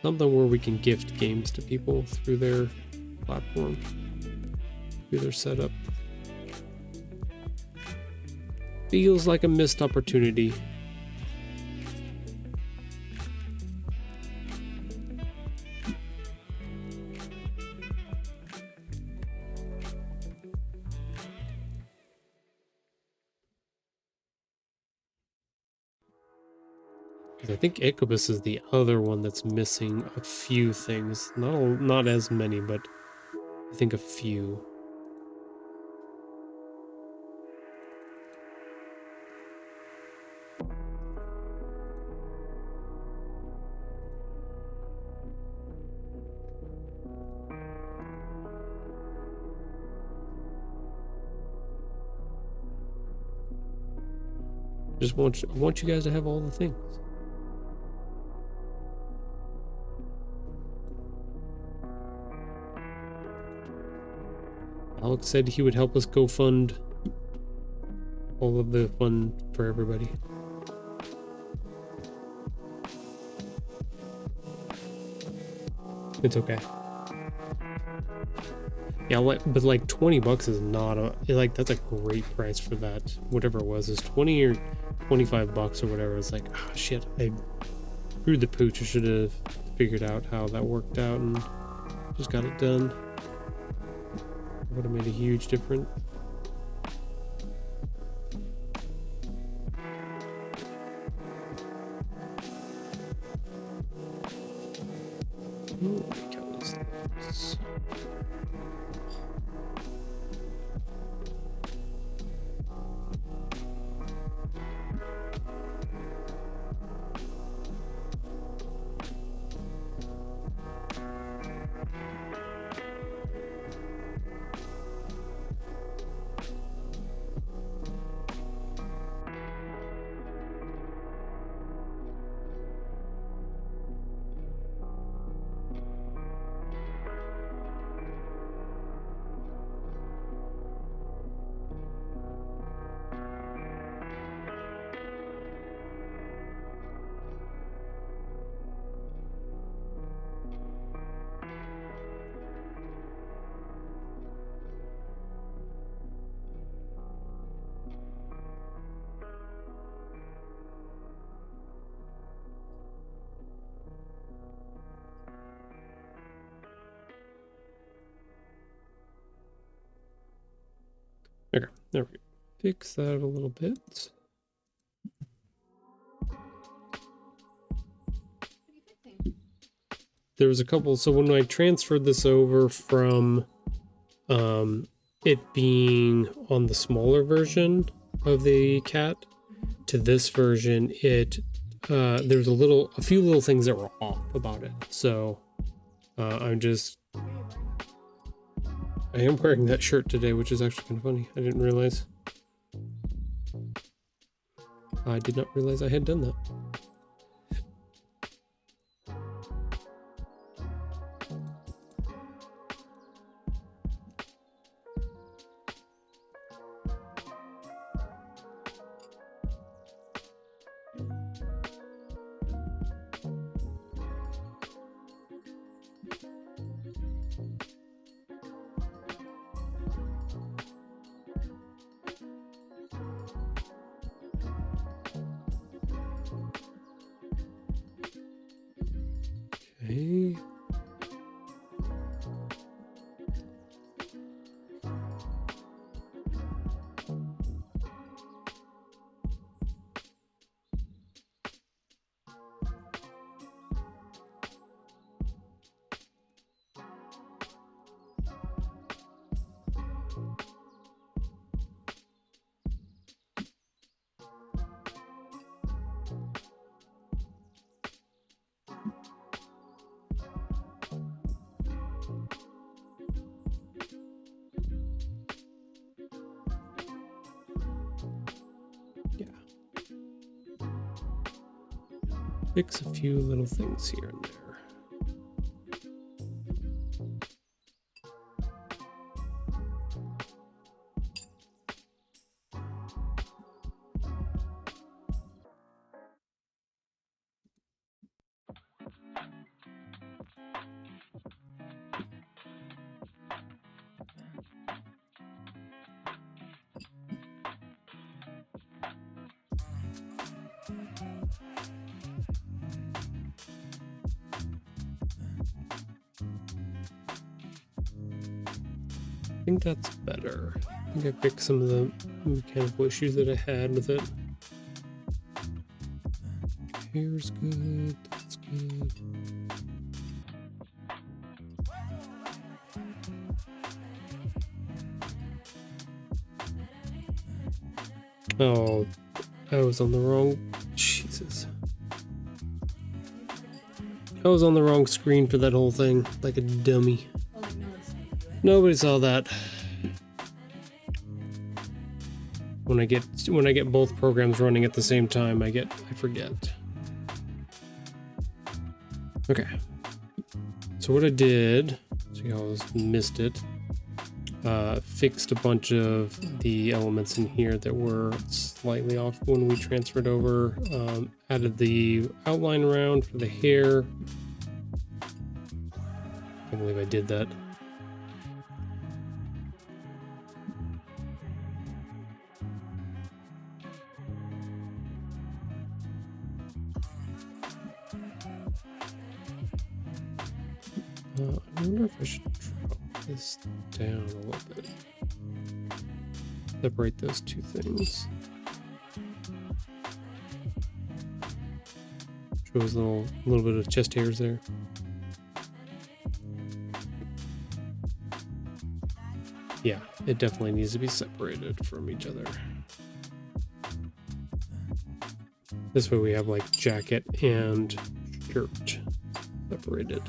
Something where we can gift games to people through their platform, through their setup. Feels like a missed opportunity. I think Ichabus is the other one that's missing a few things. Not as many, but I think a few. I want you guys to have all the things. Alex said he would help us go fund all of the fun for everybody. It's okay. Yeah, but like 20 bucks is not a, like, that's a great price for that. Whatever it was, is 20 or 25 bucks or whatever. It's like, oh shit, I screwed the pooch. I should have figured out how that worked out and just got it done. Would have made a huge difference. Ooh, count these things. Okay, there we go. Fix that a little bit. There was a couple, so when I transferred this over from it being on the smaller version of the cat to this version, there's a few little things that were off about it. So I am wearing that shirt today, which is actually kind of funny. I didn't realize. I did not realize I had done that. Okay. Fix a few little things here and there. I think that's better. I think I fixed some of the mechanical issues that I had with it. Here's good, that's good. Oh, I was on the wrong, Jesus. I was on the wrong screen for that whole thing, like a dummy. Nobody saw that. When I get both programs running at the same time, I forget. Okay. So what I did, see how I missed it. Fixed a bunch of the elements in here that were slightly off when we transferred over. Added the outline around for the hair. I can't believe I did that. I wonder if I should drop this down a little bit. Separate those two things. Shows a little bit of chest hairs there. Yeah, it definitely needs to be separated from each other. This way we have like jacket and shirt separated.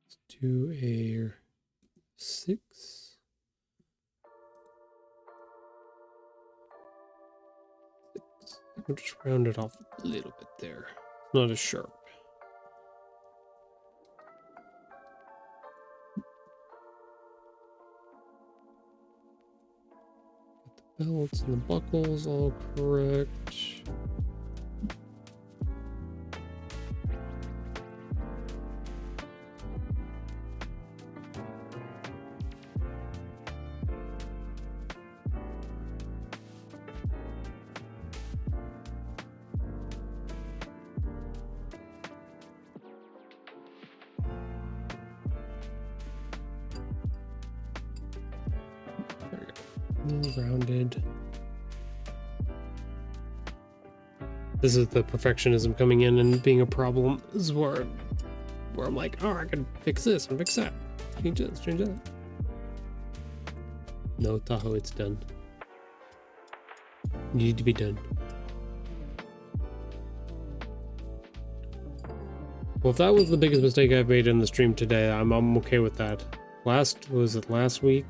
Let's do a 6. We'll just round it off a little bit there. Not as sharp. Got the belts and the buckles all correct. Rounded. This is the perfectionism coming in and being a problem. This is where I'm like, oh, I can fix this and fix that. Change this, change that. No, Tahoe, it's done. You need to be done. Well, if that was the biggest mistake I've made in the stream today, I'm okay with that. Last week?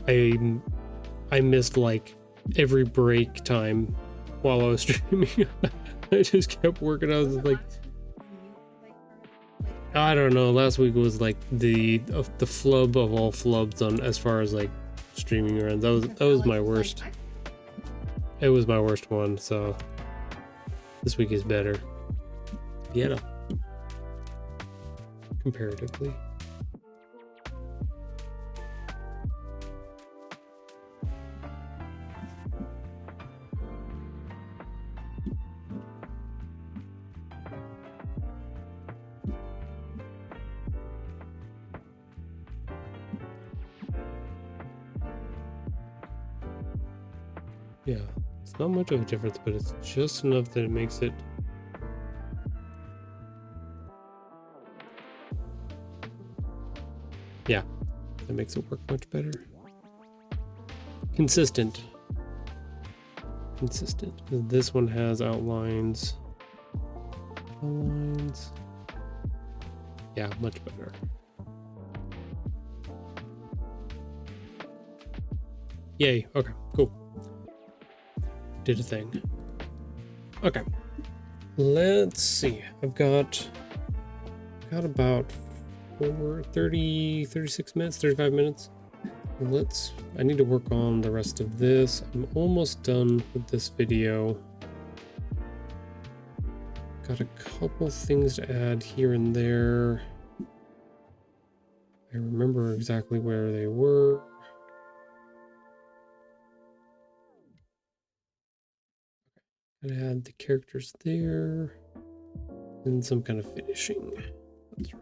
I missed like every break time while I was streaming. I just kept working. I was like, I don't know. Last week was like the flub of all flubs on as far as like streaming runs. That was my worst. It was my worst one. So this week is better. Yeah, comparatively. Yeah, it's not much of a difference, but it's just enough that it makes it that makes it work much better. Consistent. This one has outlines. Yeah, much better. Yay. Okay, cool. Did a thing. Okay. Let's see. I've got about 36 minutes, 35 minutes. I need to work on the rest of this. I'm almost done with this video. Got a couple things to add here and there. I remember exactly where they were. Gotta add the characters there. And some kind of finishing. That's right.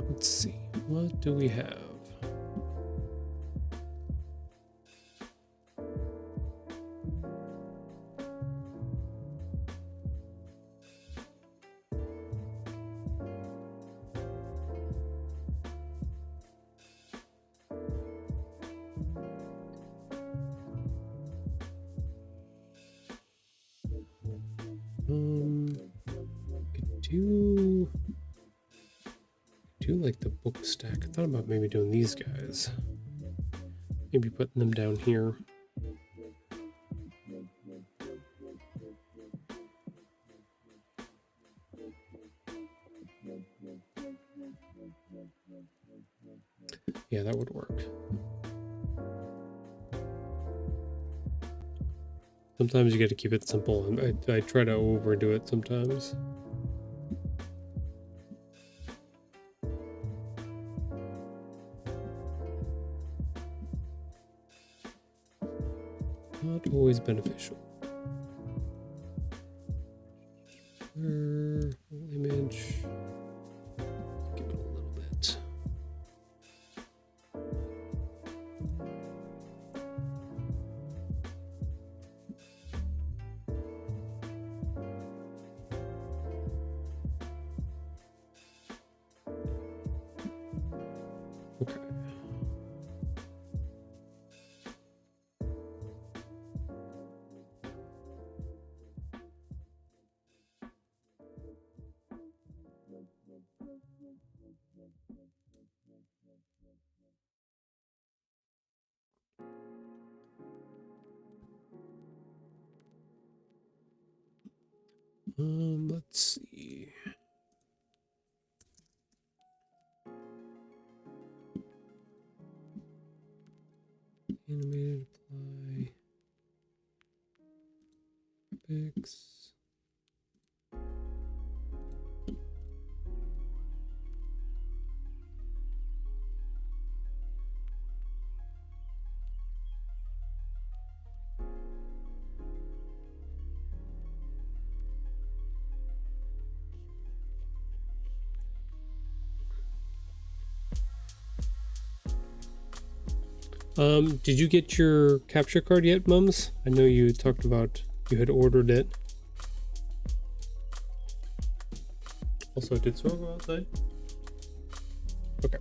Let's see, what do we have? Could do like the book stack. I thought about maybe doing these guys. Maybe putting them down here. Yeah, that would work. Sometimes you got to keep it simple, and I try to overdo it sometimes. Not always beneficial. Full image. Give it a little bit. Okay. Let's see. Animated apply. Graphics. Did you get your capture card yet, Mums? I know you talked about you had ordered it. Also, did Sora go outside? Okay.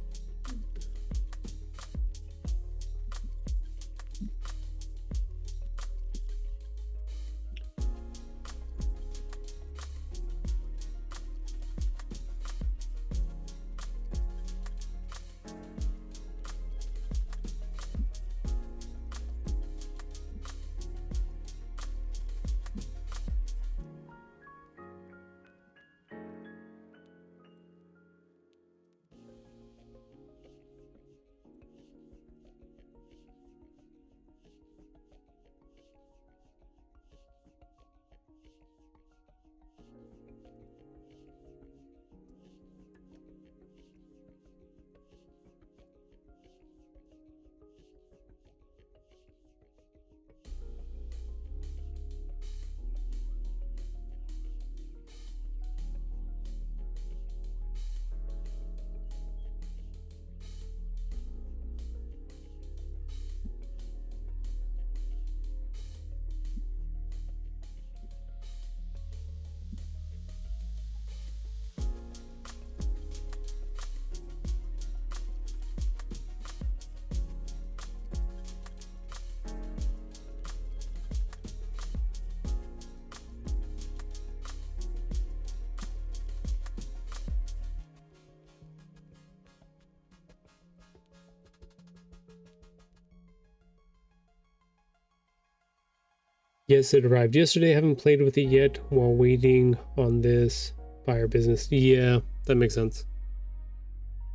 Yes, it arrived yesterday. I haven't played with it yet while waiting on this fire business. Yeah, that makes sense.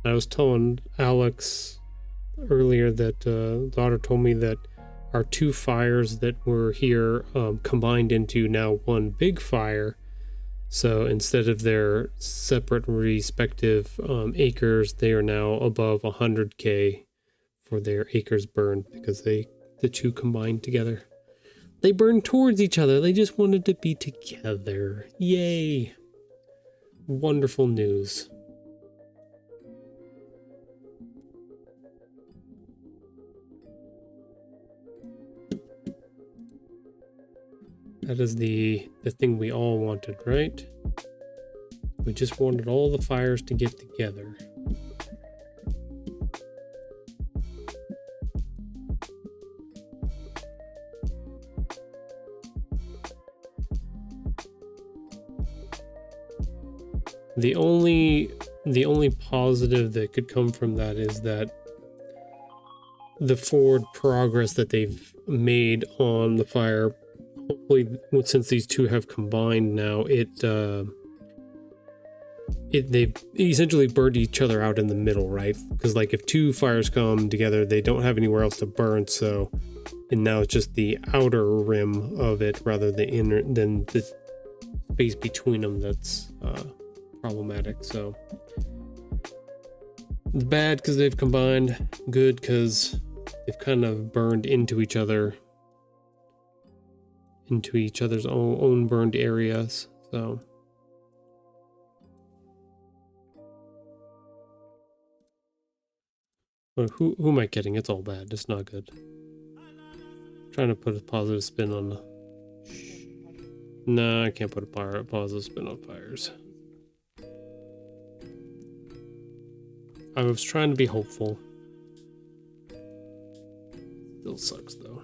I was telling Alex earlier that daughter told me that our two fires that were here combined into now one big fire. So instead of their separate respective acres, they are now above 100K for their acres burned because the two combined together. They burned towards each other. They just wanted to be together. Yay. Wonderful news. That is the thing we all wanted, right? We just wanted all the fires to get together. The only positive that could come from that is that the forward progress that they've made on the fire, hopefully since these two have combined now, they've essentially burned each other out in the middle, right? Because like if two fires come together, they don't have anywhere else to burn, so and now it's just the outer rim of it rather than the space between them that's problematic. So it's bad because they've combined, good because they've kind of burned into each other, into each other's own burned areas. So but who am I kidding? It's all bad. It's not good. I'm trying to put a positive spin on the... No, I can't put a positive spin on fires. I was trying to be hopeful. Still sucks though.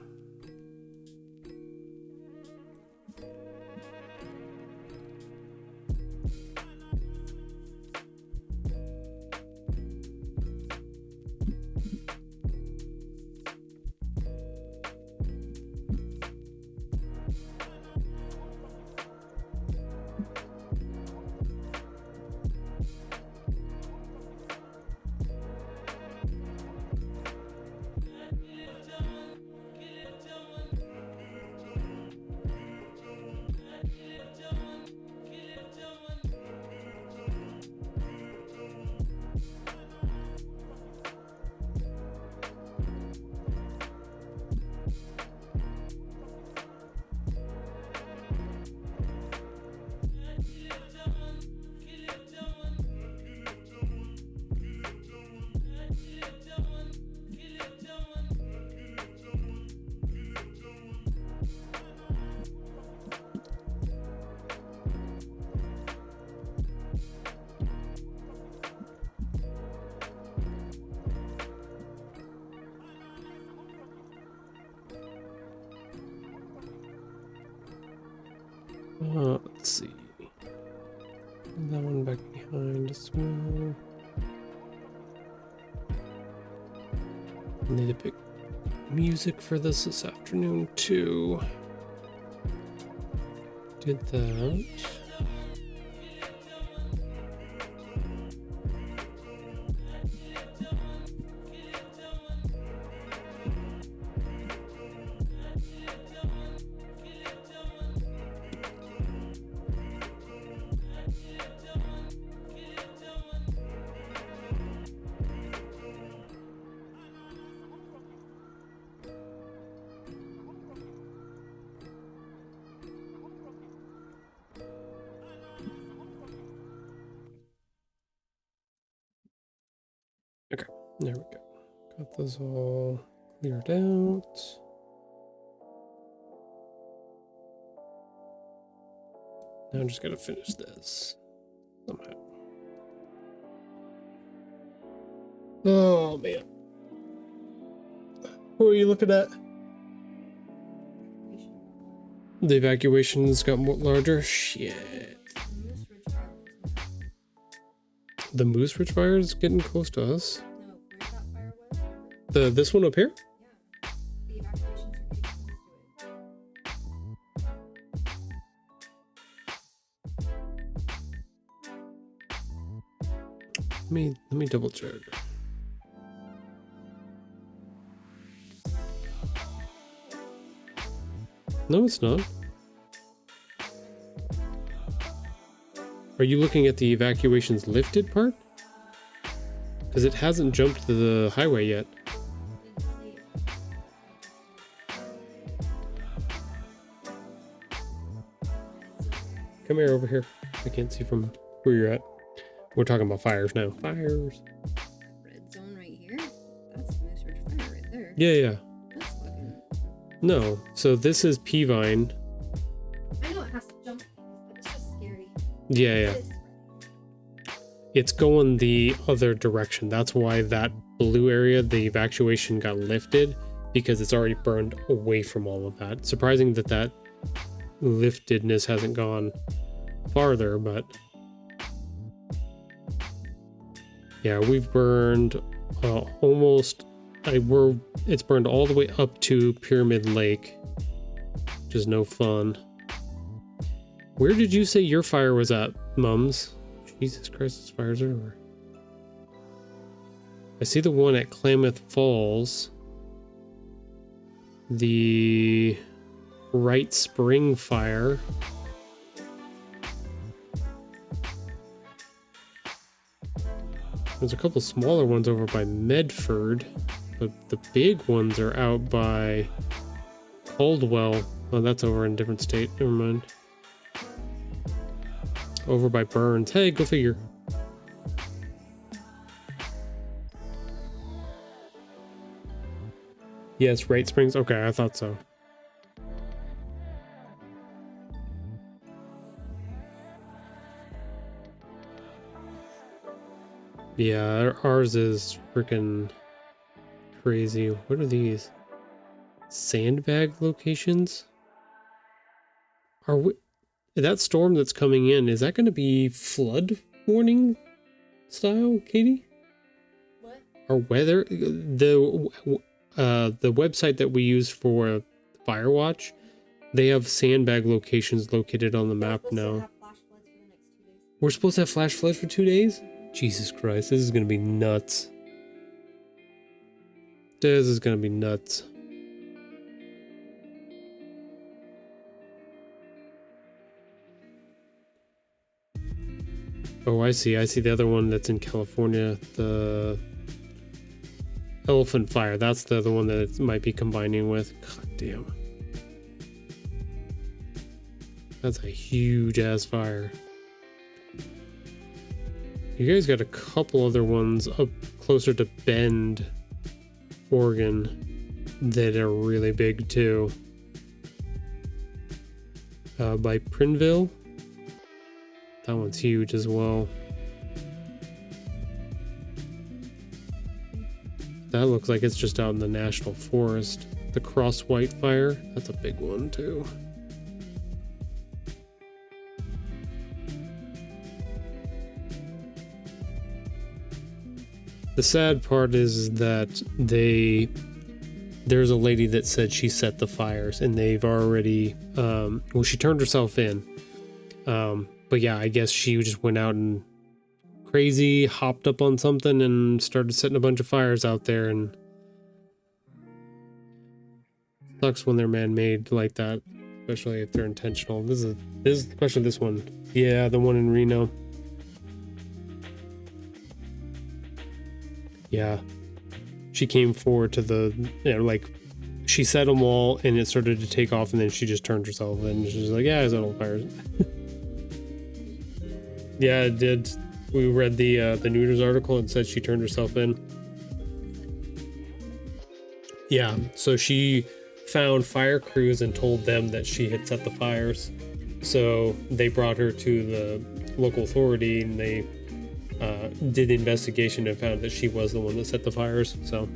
Let's see. That one back behind as well. Need to pick music for this afternoon too. Did that. Okay, there we go. Got those all cleared out. Now I'm just gotta finish this somehow. Oh man. What are you looking at? The evacuations got more larger? Shit. The Moose Ridge fire is getting close to us. No, where that fire was? This one up here? Yeah. The evacuations are getting close to it. Let me double check. No, it's not. Are you looking at the evacuations lifted part? Because it hasn't jumped to the highway yet. Come here, over here. I can't see from where you're at. We're talking about fires now. Fires. Red zone right here? That's the Moose Ridge fire right there. Yeah. That's looking... No. So this is Peavine. I know it has to jump, but it's just scary. Yeah. It's going the other direction. That's why that blue area, the evacuation got lifted, because it's already burned away from all of that. Surprising that that liftedness hasn't gone farther, but yeah, we've burned almost. It's burned all the way up to Pyramid Lake, which is no fun. Where did you say your fire was at, Mums? Jesus Christ, there's fires everywhere. I see the one at Klamath Falls. the right spring fire. There's a couple smaller ones over by Medford, but the big ones are out by Caldwell. Oh, that's over in a different state. Never mind. Over by Burns. Hey, go figure. Yes, Right Springs. Okay, I thought so. Yeah, ours is freaking crazy. What are these? Sandbag locations? Are we... That storm that's coming in, is that going to be flood warning style, Katie? What? Our weather... The website that we use for Firewatch, they have sandbag locations located on the map now. We're supposed to have flash floods for 2 days? Jesus Christ, this is gonna be nuts. This is gonna be nuts. Oh, I see the other one that's in California, the Elephant Fire. That's the other one that it might be combining with. God damn. That's a huge ass fire. You guys got a couple other ones up closer to Bend, Oregon, that are really big too. By Prineville. That one's huge as well. That looks like it's just out in the national forest. The Cross White Fire, that's a big one too. The sad part is that there's a lady that said she set the fires and they've already, well, she turned herself in. But yeah, I guess she just went out and crazy, hopped up on something and started setting a bunch of fires out there, and sucks when they're man-made like that, especially if they're intentional. This is especially this one. Yeah, the one in Reno. Yeah, she came forward to the, like, she set them all and it started to take off, and then she just turned herself in and she's like, yeah, I set all fires. Yeah, it did. We read the news article and said she turned herself in. Yeah, so she found fire crews and told them that she had set the fires. So they brought her to the local authority and they did the investigation and found that she was the one that set the fires. So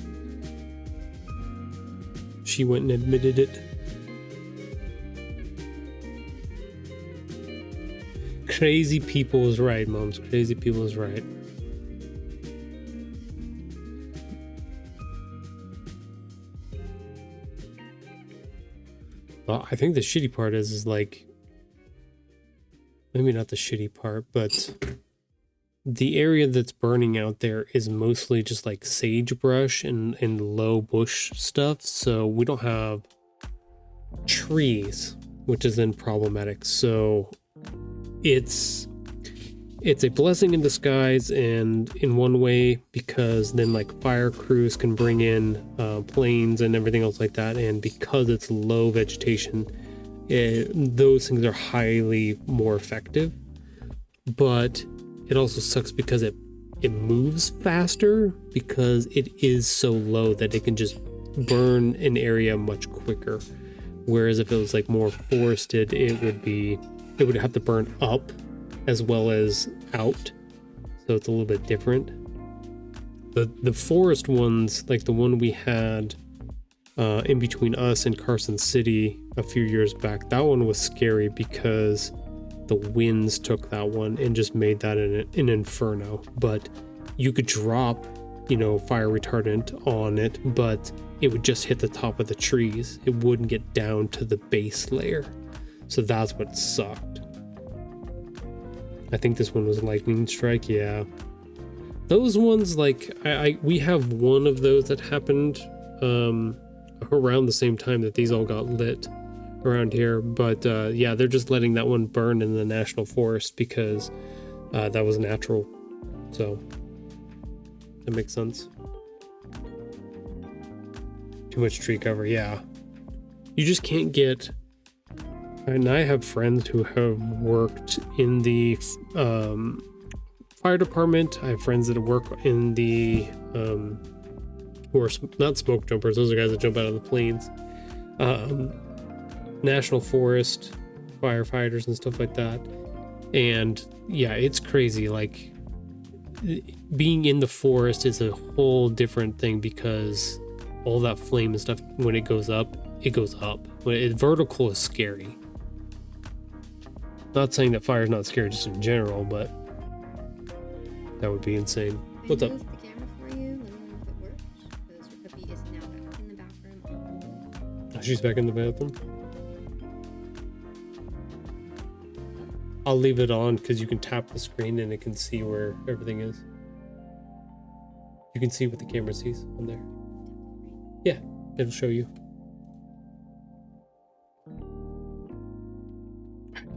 she went and admitted it. Crazy people is right, moms. Crazy people is right. Well, I think the shitty part is like, maybe not the shitty part, but the area that's burning out there is mostly just like sagebrush and low bush stuff. So we don't have trees, which is then problematic. So it's a blessing in disguise, and in one way, because then like fire crews can bring in planes and everything else like that, and because it's low vegetation, those things are highly more effective. But it also sucks because it moves faster because it is so low that it can just burn an area much quicker. Whereas if it was like more forested, it would have to burn up as well as out, so it's a little bit different. The forest ones, like the one we had in between us and Carson City a few years back, that one was scary because the winds took that one and just made that an inferno. But you could drop, fire retardant on it, but it would just hit the top of the trees. It wouldn't get down to the base layer. So that's what sucked. I think this one was lightning strike. Yeah, those ones, like we have one of those that happened a around the same time that these all got lit around here. But yeah, they're just letting that one burn in the national forest because that was natural. So that makes sense. Too much tree cover, yeah. You just can't get. And I have friends who have worked in the fire department. I have friends that work in the who are not smoke jumpers. Those are guys that jump out of the planes. National forest firefighters and stuff like that. And yeah, it's crazy. Like being in the forest is a whole different thing because all that flame and stuff, when it goes up, it goes up. When it vertical is scary. Not saying that fire is not scary just in general, but that would be insane. What's up? I moved the camera for you. Let me know if it works. Because your puppy is now back in the bathroom. Oh, she's back in the bathroom. I'll leave it on because you can tap the screen and it can see where everything is. You can see what the camera sees on there. Yeah, it'll show you.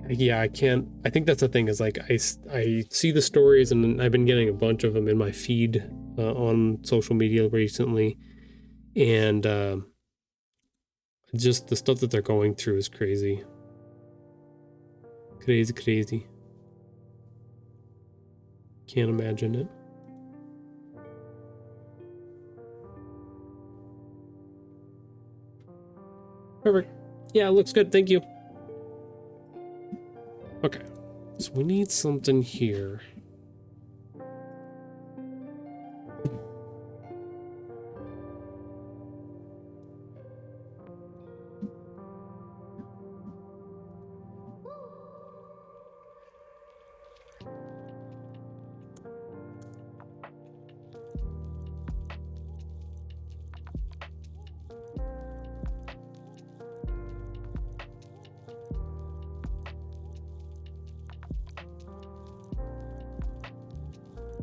Yeah, I can't. I think that's the thing is like I see the stories and I've been getting a bunch of them in my feed on social media recently. And just the stuff that they're going through is crazy. Crazy. Can't imagine it. Perfect. Yeah, it looks good. Thank you. Okay. So we need something here.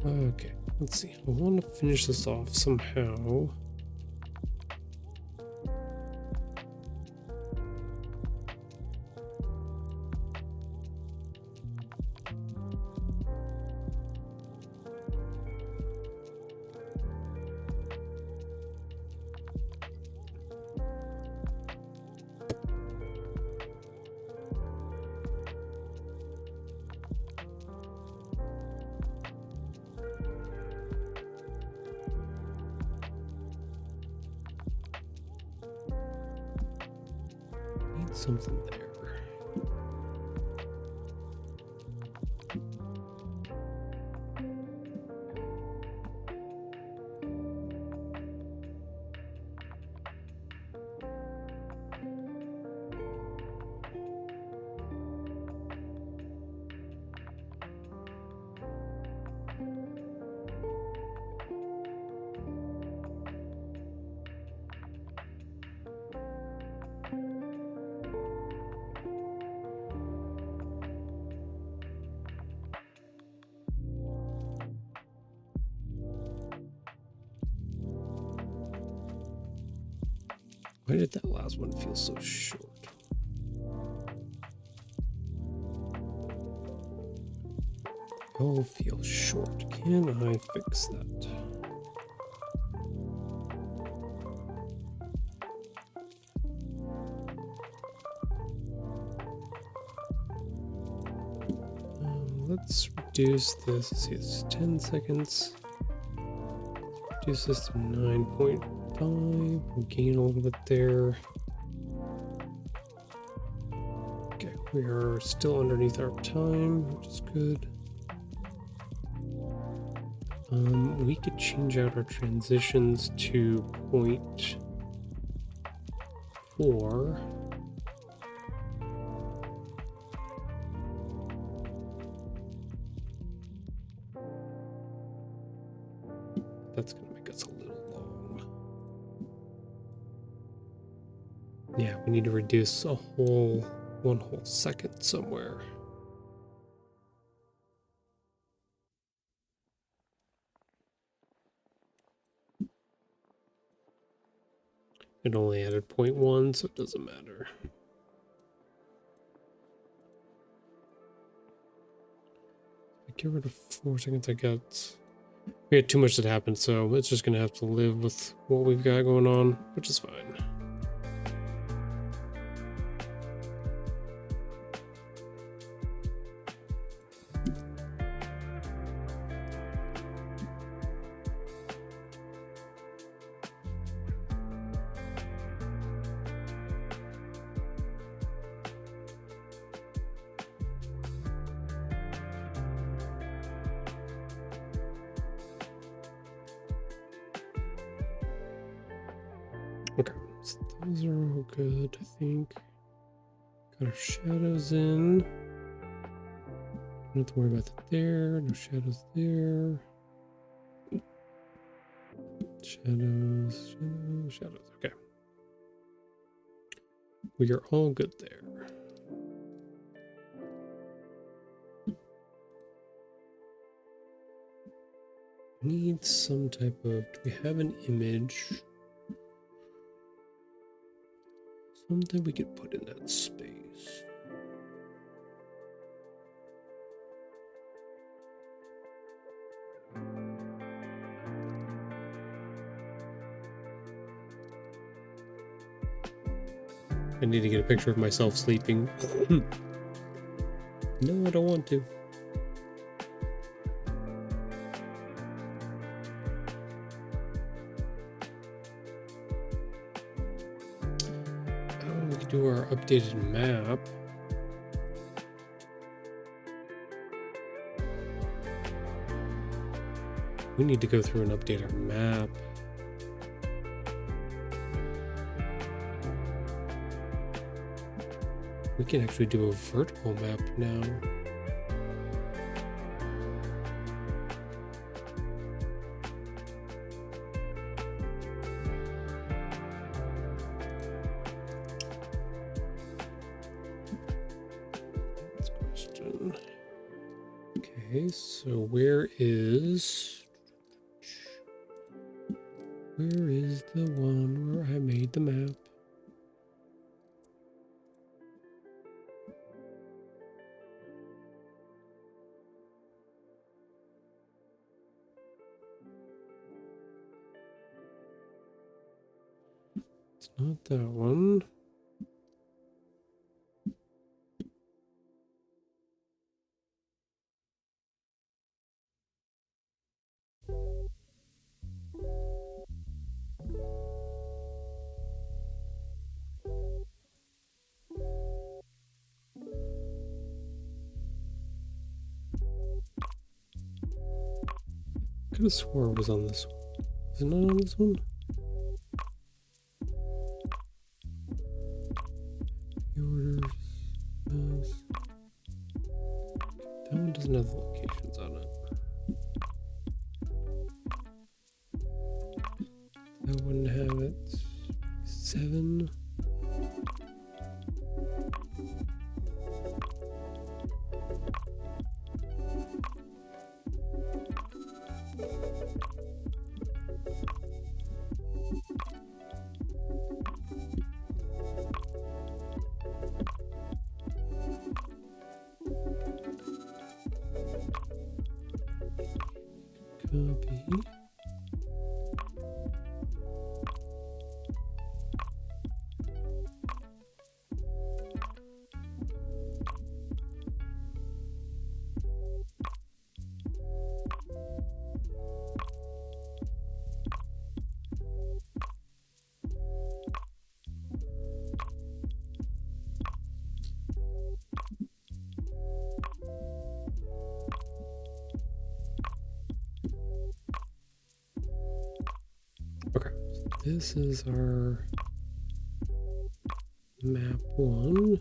Okay, let's see. I want to finish this off somehow. Need something there. Why did that last one feel so short? Oh, feels short. Can I fix that? Let's reduce this. Let's see, it's 10 seconds. Reduce this to 9.5. Gain a little bit there. Okay, we are still underneath our time, which is good. We could change out our transitions to 0.4. That's gonna make us a little long. Yeah, we need to reduce one whole second somewhere. It only added 0.1, so it doesn't matter. Get rid of 4 seconds. We had too much that happened, so it's just gonna have to live with what we've got going on, which is fine. Okay, so those are all good, I think. Got our shadows in. Don't have to worry about that there. No shadows there. Shadows, shadows, shadows. Okay. We are all good there. Need some type of, do we have an image? Something we could put in that space. I need to get a picture of myself sleeping. No, I don't want to. Oh, we could do our updated map. We need to go through and update our map. We can actually do a vertical map now. That's a question. Okay, so where is the one where I made the map? It's not that one. I could have swore it was on this one. Is it not on this one? Orders. That one doesn't have the locations on it. That wouldn't have it. 7. Copy. Okay, so this is our map 1.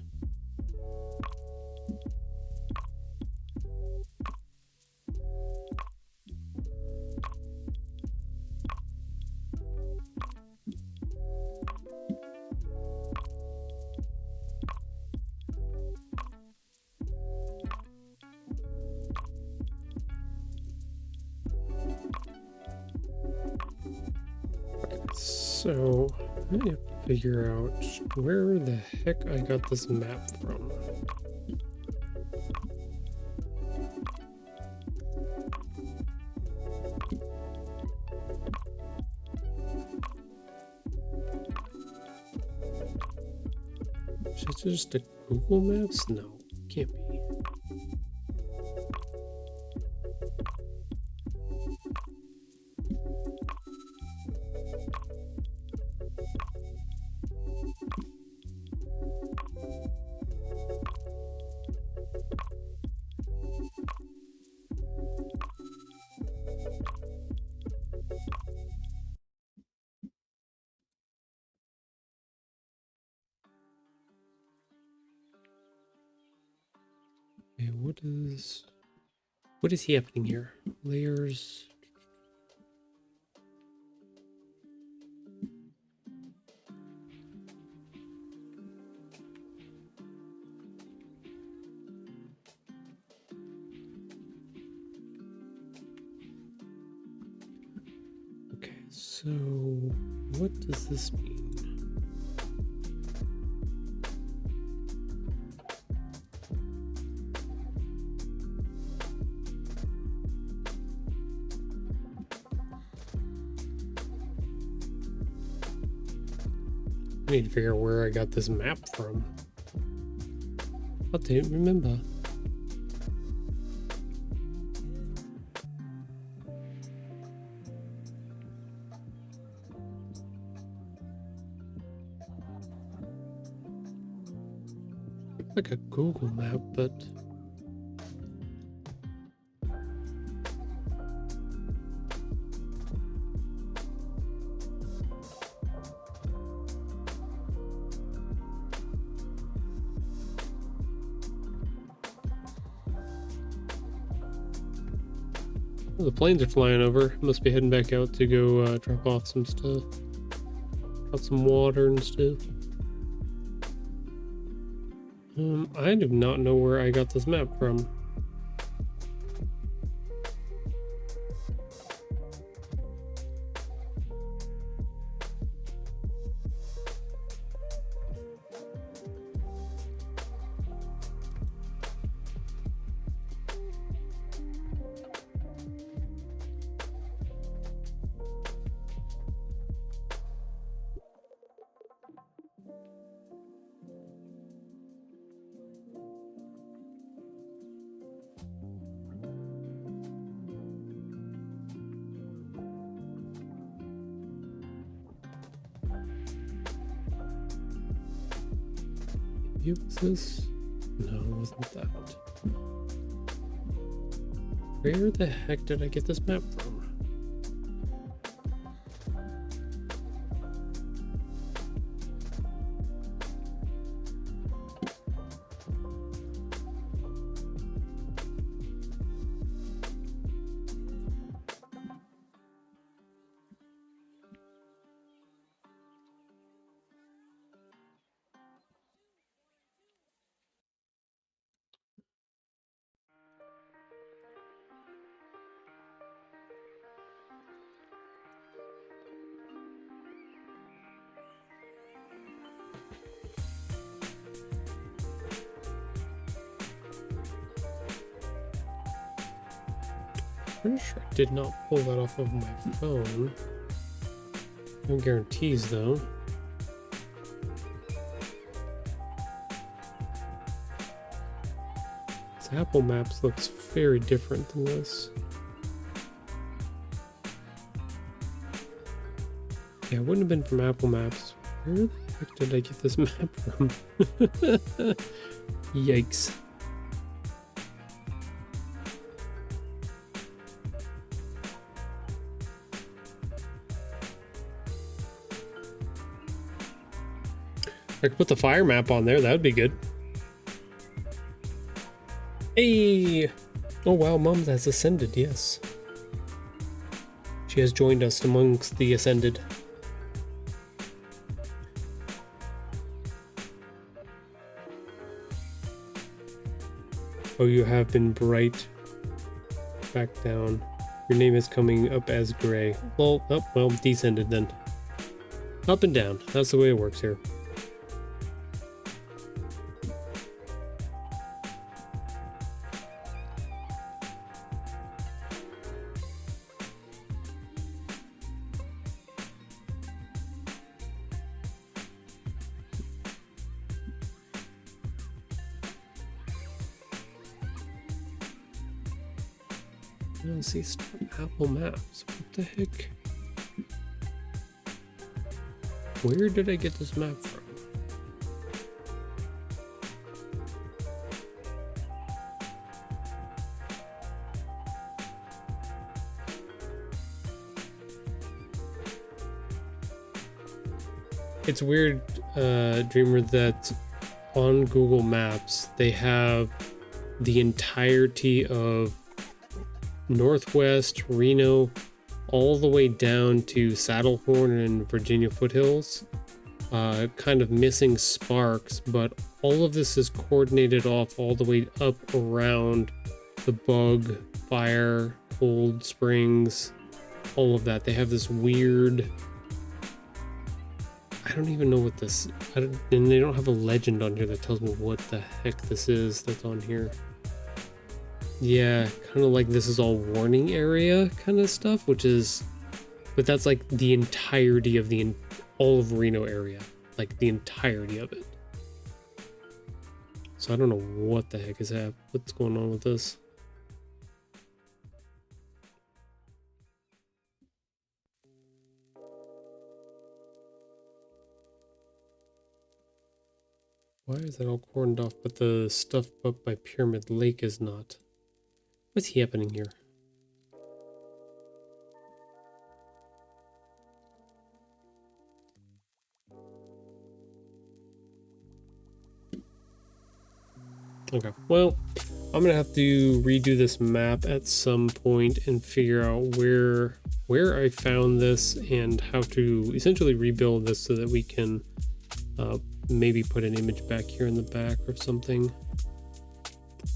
So I have to figure out where the heck I got this map from. Is it just a Google Maps? No, can't be. Okay, what is happening here? Layers. Okay, so what does this mean? I need to figure out where I got this map from. I don't remember. Like a Google map, but the planes are flying over. Must be heading back out to go drop off some stuff. Got some water and stuff. I do not know where I got this map from. Was this? No, it wasn't that. Where the heck did I get this map from? Pretty sure I did not pull that off of my phone. No guarantees though. This Apple Maps looks very different than this. Yeah, it wouldn't have been from Apple Maps. Where the heck did I get this map from? Yikes. I could put the fire map on there, that would be good. Hey! Oh wow, Mom has ascended, yes. She has joined us amongst the ascended. Oh, you have been bright. Back down. Your name is coming up as gray. Well, oh, well, descended then. Up and down. That's the way it works here. Let's see, start Apple Maps. What the heck? Where did I get this map from? It's weird, Dreamer, that on Google Maps they have the entirety of Northwest, Reno, all the way down to Saddlehorn and Virginia Foothills, kind of missing Sparks, but all of this is coordinated off all the way up around the Bug, Fire, Cold Springs, all of that. They have this weird, I don't even know what this, and they don't have a legend on here that tells me what the heck this is that's on here. Yeah, kind of like this is all warning area kind of stuff, which is, but that's like the entirety of all of Reno area, like the entirety of it. So I don't know what the heck is happening. What's going on with this? Why is that all cordoned off, but the stuff up by Pyramid Lake is not? What's happening here? Okay, well, I'm gonna have to redo this map at some point and figure out where I found this and how to essentially rebuild this so that we can maybe put an image back here in the back or something.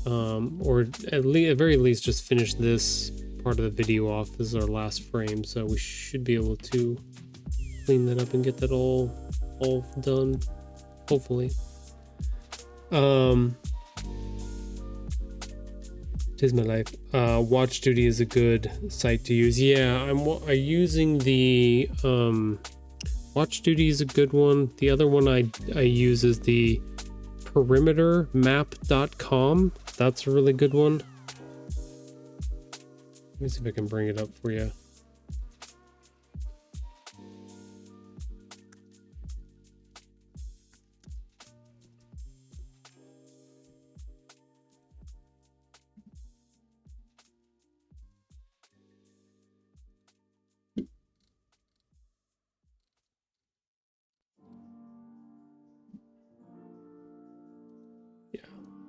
Or at very least just finish this part of the video off. This is our last frame, so we should be able to clean that up and get that all done, hopefully. Tis my life. Watch Duty is a good site to use. Yeah, I'm using the Watch Duty is a good one. The other one I use is the perimetermap.com. That's a really good one. Let me see if I can bring it up for you.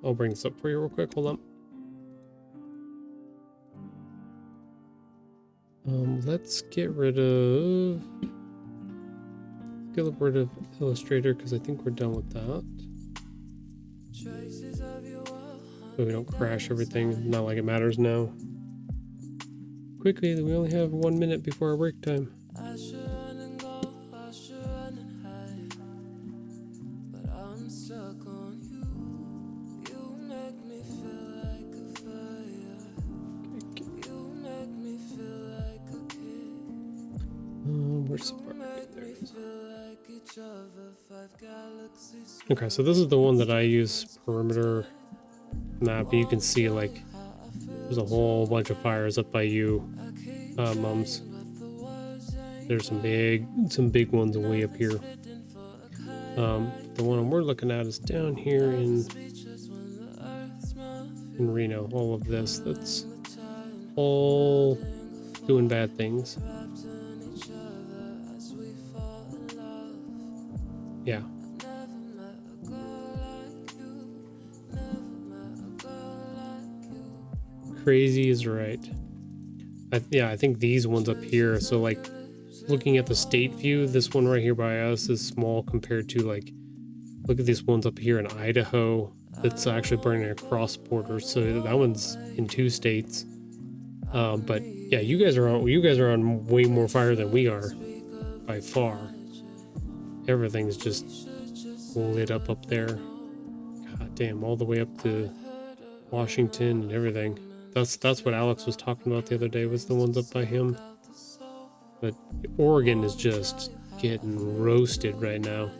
I'll bring this up for you real quick. Hold on. Let's get rid of Illustrator because I think we're done with that. So we don't crash everything. Not like it matters now. Quickly, we only have 1 minute before our break time. Okay, so this is the one that I use, perimeter map. You can see like there's a whole bunch of fires up by you, mums. There's some big ones way up here. The one we're looking at is down here in Reno. All of this, that's all doing bad things. Yeah. Crazy is right. I think these ones up here, so like looking at the state view, this one right here by us is small compared to like, look at these ones up here in Idaho that's actually burning across borders. So that one's in 2 states. But yeah, you guys are on way more fire than we are by far. everything's just lit up there. God damn, all the way up to Washington and everything. That's what Alex was talking about the other day, was the ones up by him. But Oregon is just getting roasted right now.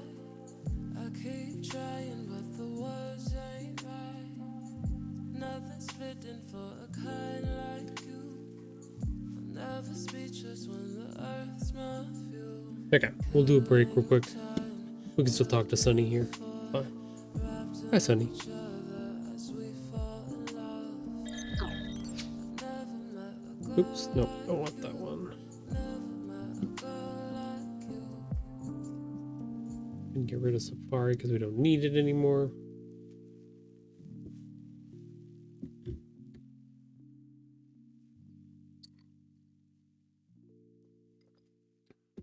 Okay, we'll do a break real quick. We can still talk to Sunny here. Fine. Hi, Sunny. Oops, no, I don't want that one. And get rid of Safari because we don't need it anymore.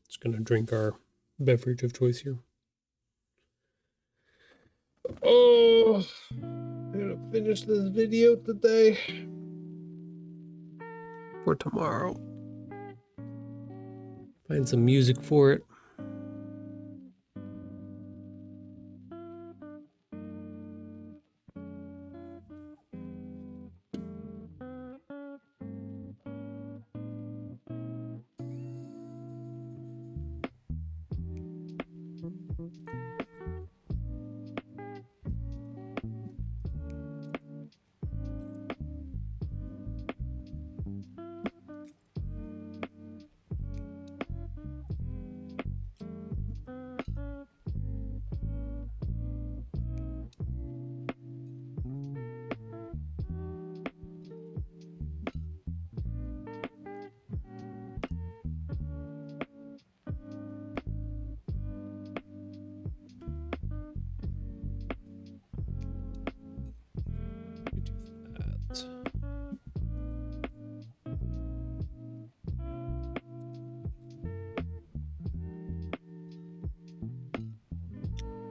Just gonna drink our beverage of choice here. Oh, I'm gonna finish this video today for tomorrow. Find some music for it.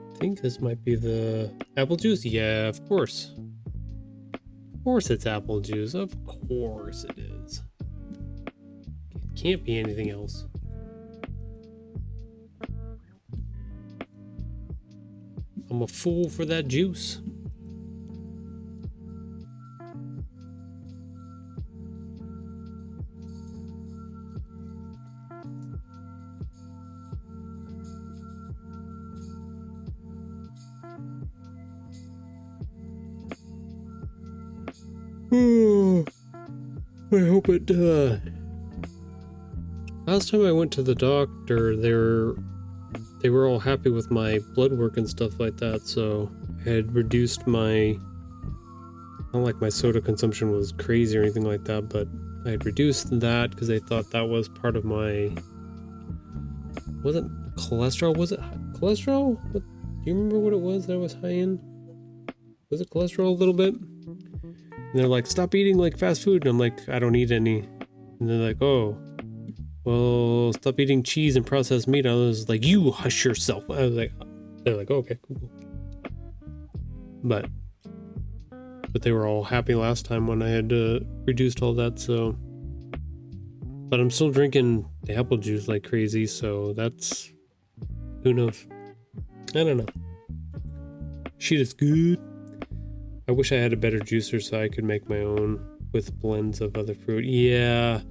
I think this might be the apple juice. Yeah, of course. Of course it's apple juice. Of course it is. It can't be anything else. I'm a fool for that juice. I hope it, last time I went to the doctor, they were all happy with my blood work and stuff like that, so I had reduced my, not like my soda consumption was crazy or anything like that, but I had reduced that because they thought that was part of my, wasn't cholesterol, was it cholesterol? What, do you remember what it was that I was high in? Was it cholesterol a little bit? And they're like, stop eating like fast food. And I'm like, I don't eat any. And they're like, oh, well, stop eating cheese and processed meat. I was like, you hush yourself. I was like, they're like, oh, okay, cool. But they were all happy last time when I had reduced all that. So, but I'm still drinking the apple juice like crazy. So that's, who knows? I don't know. Shit is good. I wish I had a better juicer so I could make my own with blends of other fruit. Yeah,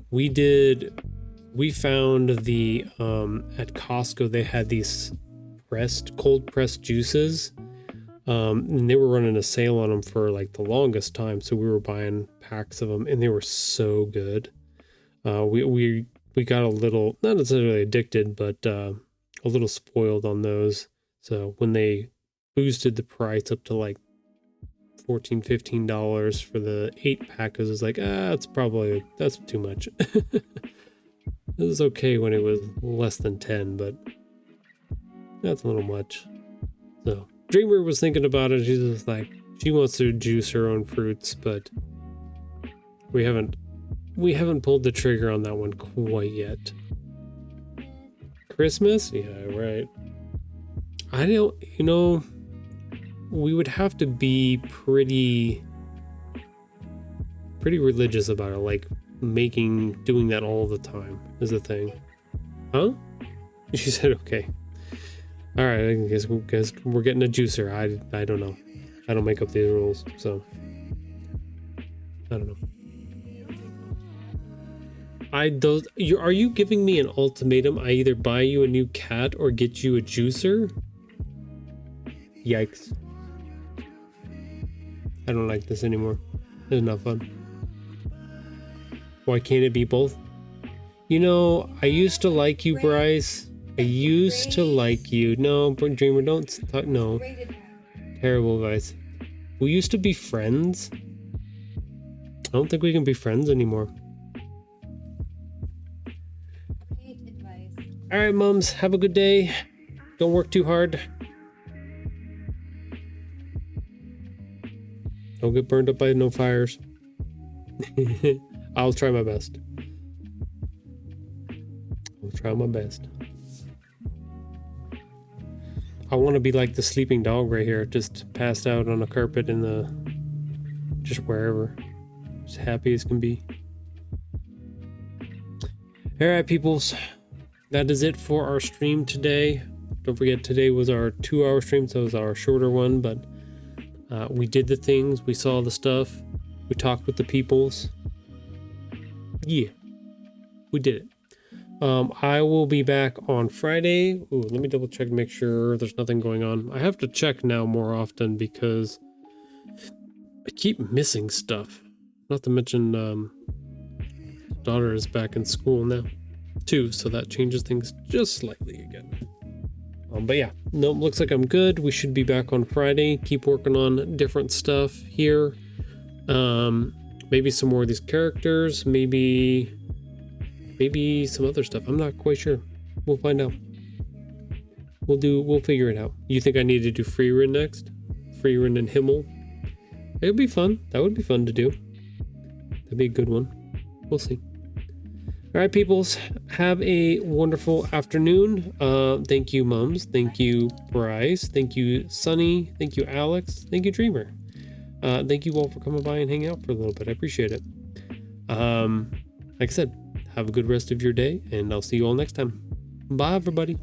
we did. We found the, at Costco, they had these cold pressed juices. And they were running a sale on them for like the longest time. So we were buying packs of them and they were so good. We got a little, not necessarily addicted, but a little spoiled on those. So when they boosted the price up to like $14-15 for the 8-pack, I was like, that's too much. It was okay when it was less than 10, but that's a little much. So Dreamer was thinking about it. She's just like, she wants to juice her own fruits, but we haven't pulled the trigger on that one quite yet. Christmas? Yeah, right. I don't, we would have to be pretty religious about it, like doing that all the time is the thing. Huh? She said okay. All right, I guess we're getting a juicer. I don't know. I don't make up these rules, so I don't know. Are you giving me an ultimatum? I either buy you a new cat or get you a juicer? Yikes. I don't like this anymore. This is not fun. Why can't it be both? You know, I used to like you, Bryce. I used to like you. No, Dreamer, don't talk. No. Terrible, guys. We used to be friends. I don't think we can be friends anymore. All right, mums, have a good day. Don't work too hard. Don't get burned up by no fires. I'll try my best. I'll try my best. I want to be like the sleeping dog right here, just passed out on a carpet in the, just wherever, as happy as can be. All right, peoples, that is it for our stream today. Don't forget, today was our 2-hour stream, so it was our shorter one, but we did the things, we saw the stuff, we talked with the peoples. Yeah, we did it. I will be back on Friday. Ooh, let me double check to make sure there's nothing going on. I have to check now more often because I keep missing stuff. Not to mention, daughter is back in school now too, so that changes things just slightly again. But yeah, no, looks like I'm good. We should be back on Friday. Keep working on different stuff here. Maybe some more of these characters, maybe some other stuff. I'm not quite sure. We'll find out. We'll figure it out. You think I need to do Freerin next? Freerin and Himmel? It would be fun. That would be fun to do. That'd be a good one. We'll see. All right, peoples. Have a wonderful afternoon. Thank you, mums. Thank you, Bryce. Thank you, Sunny. Thank you, Alex. Thank you, Dreamer. Thank you all for coming by and hanging out for a little bit. I appreciate it. Like I said, have a good rest of your day, and I'll see you all next time. Bye, everybody.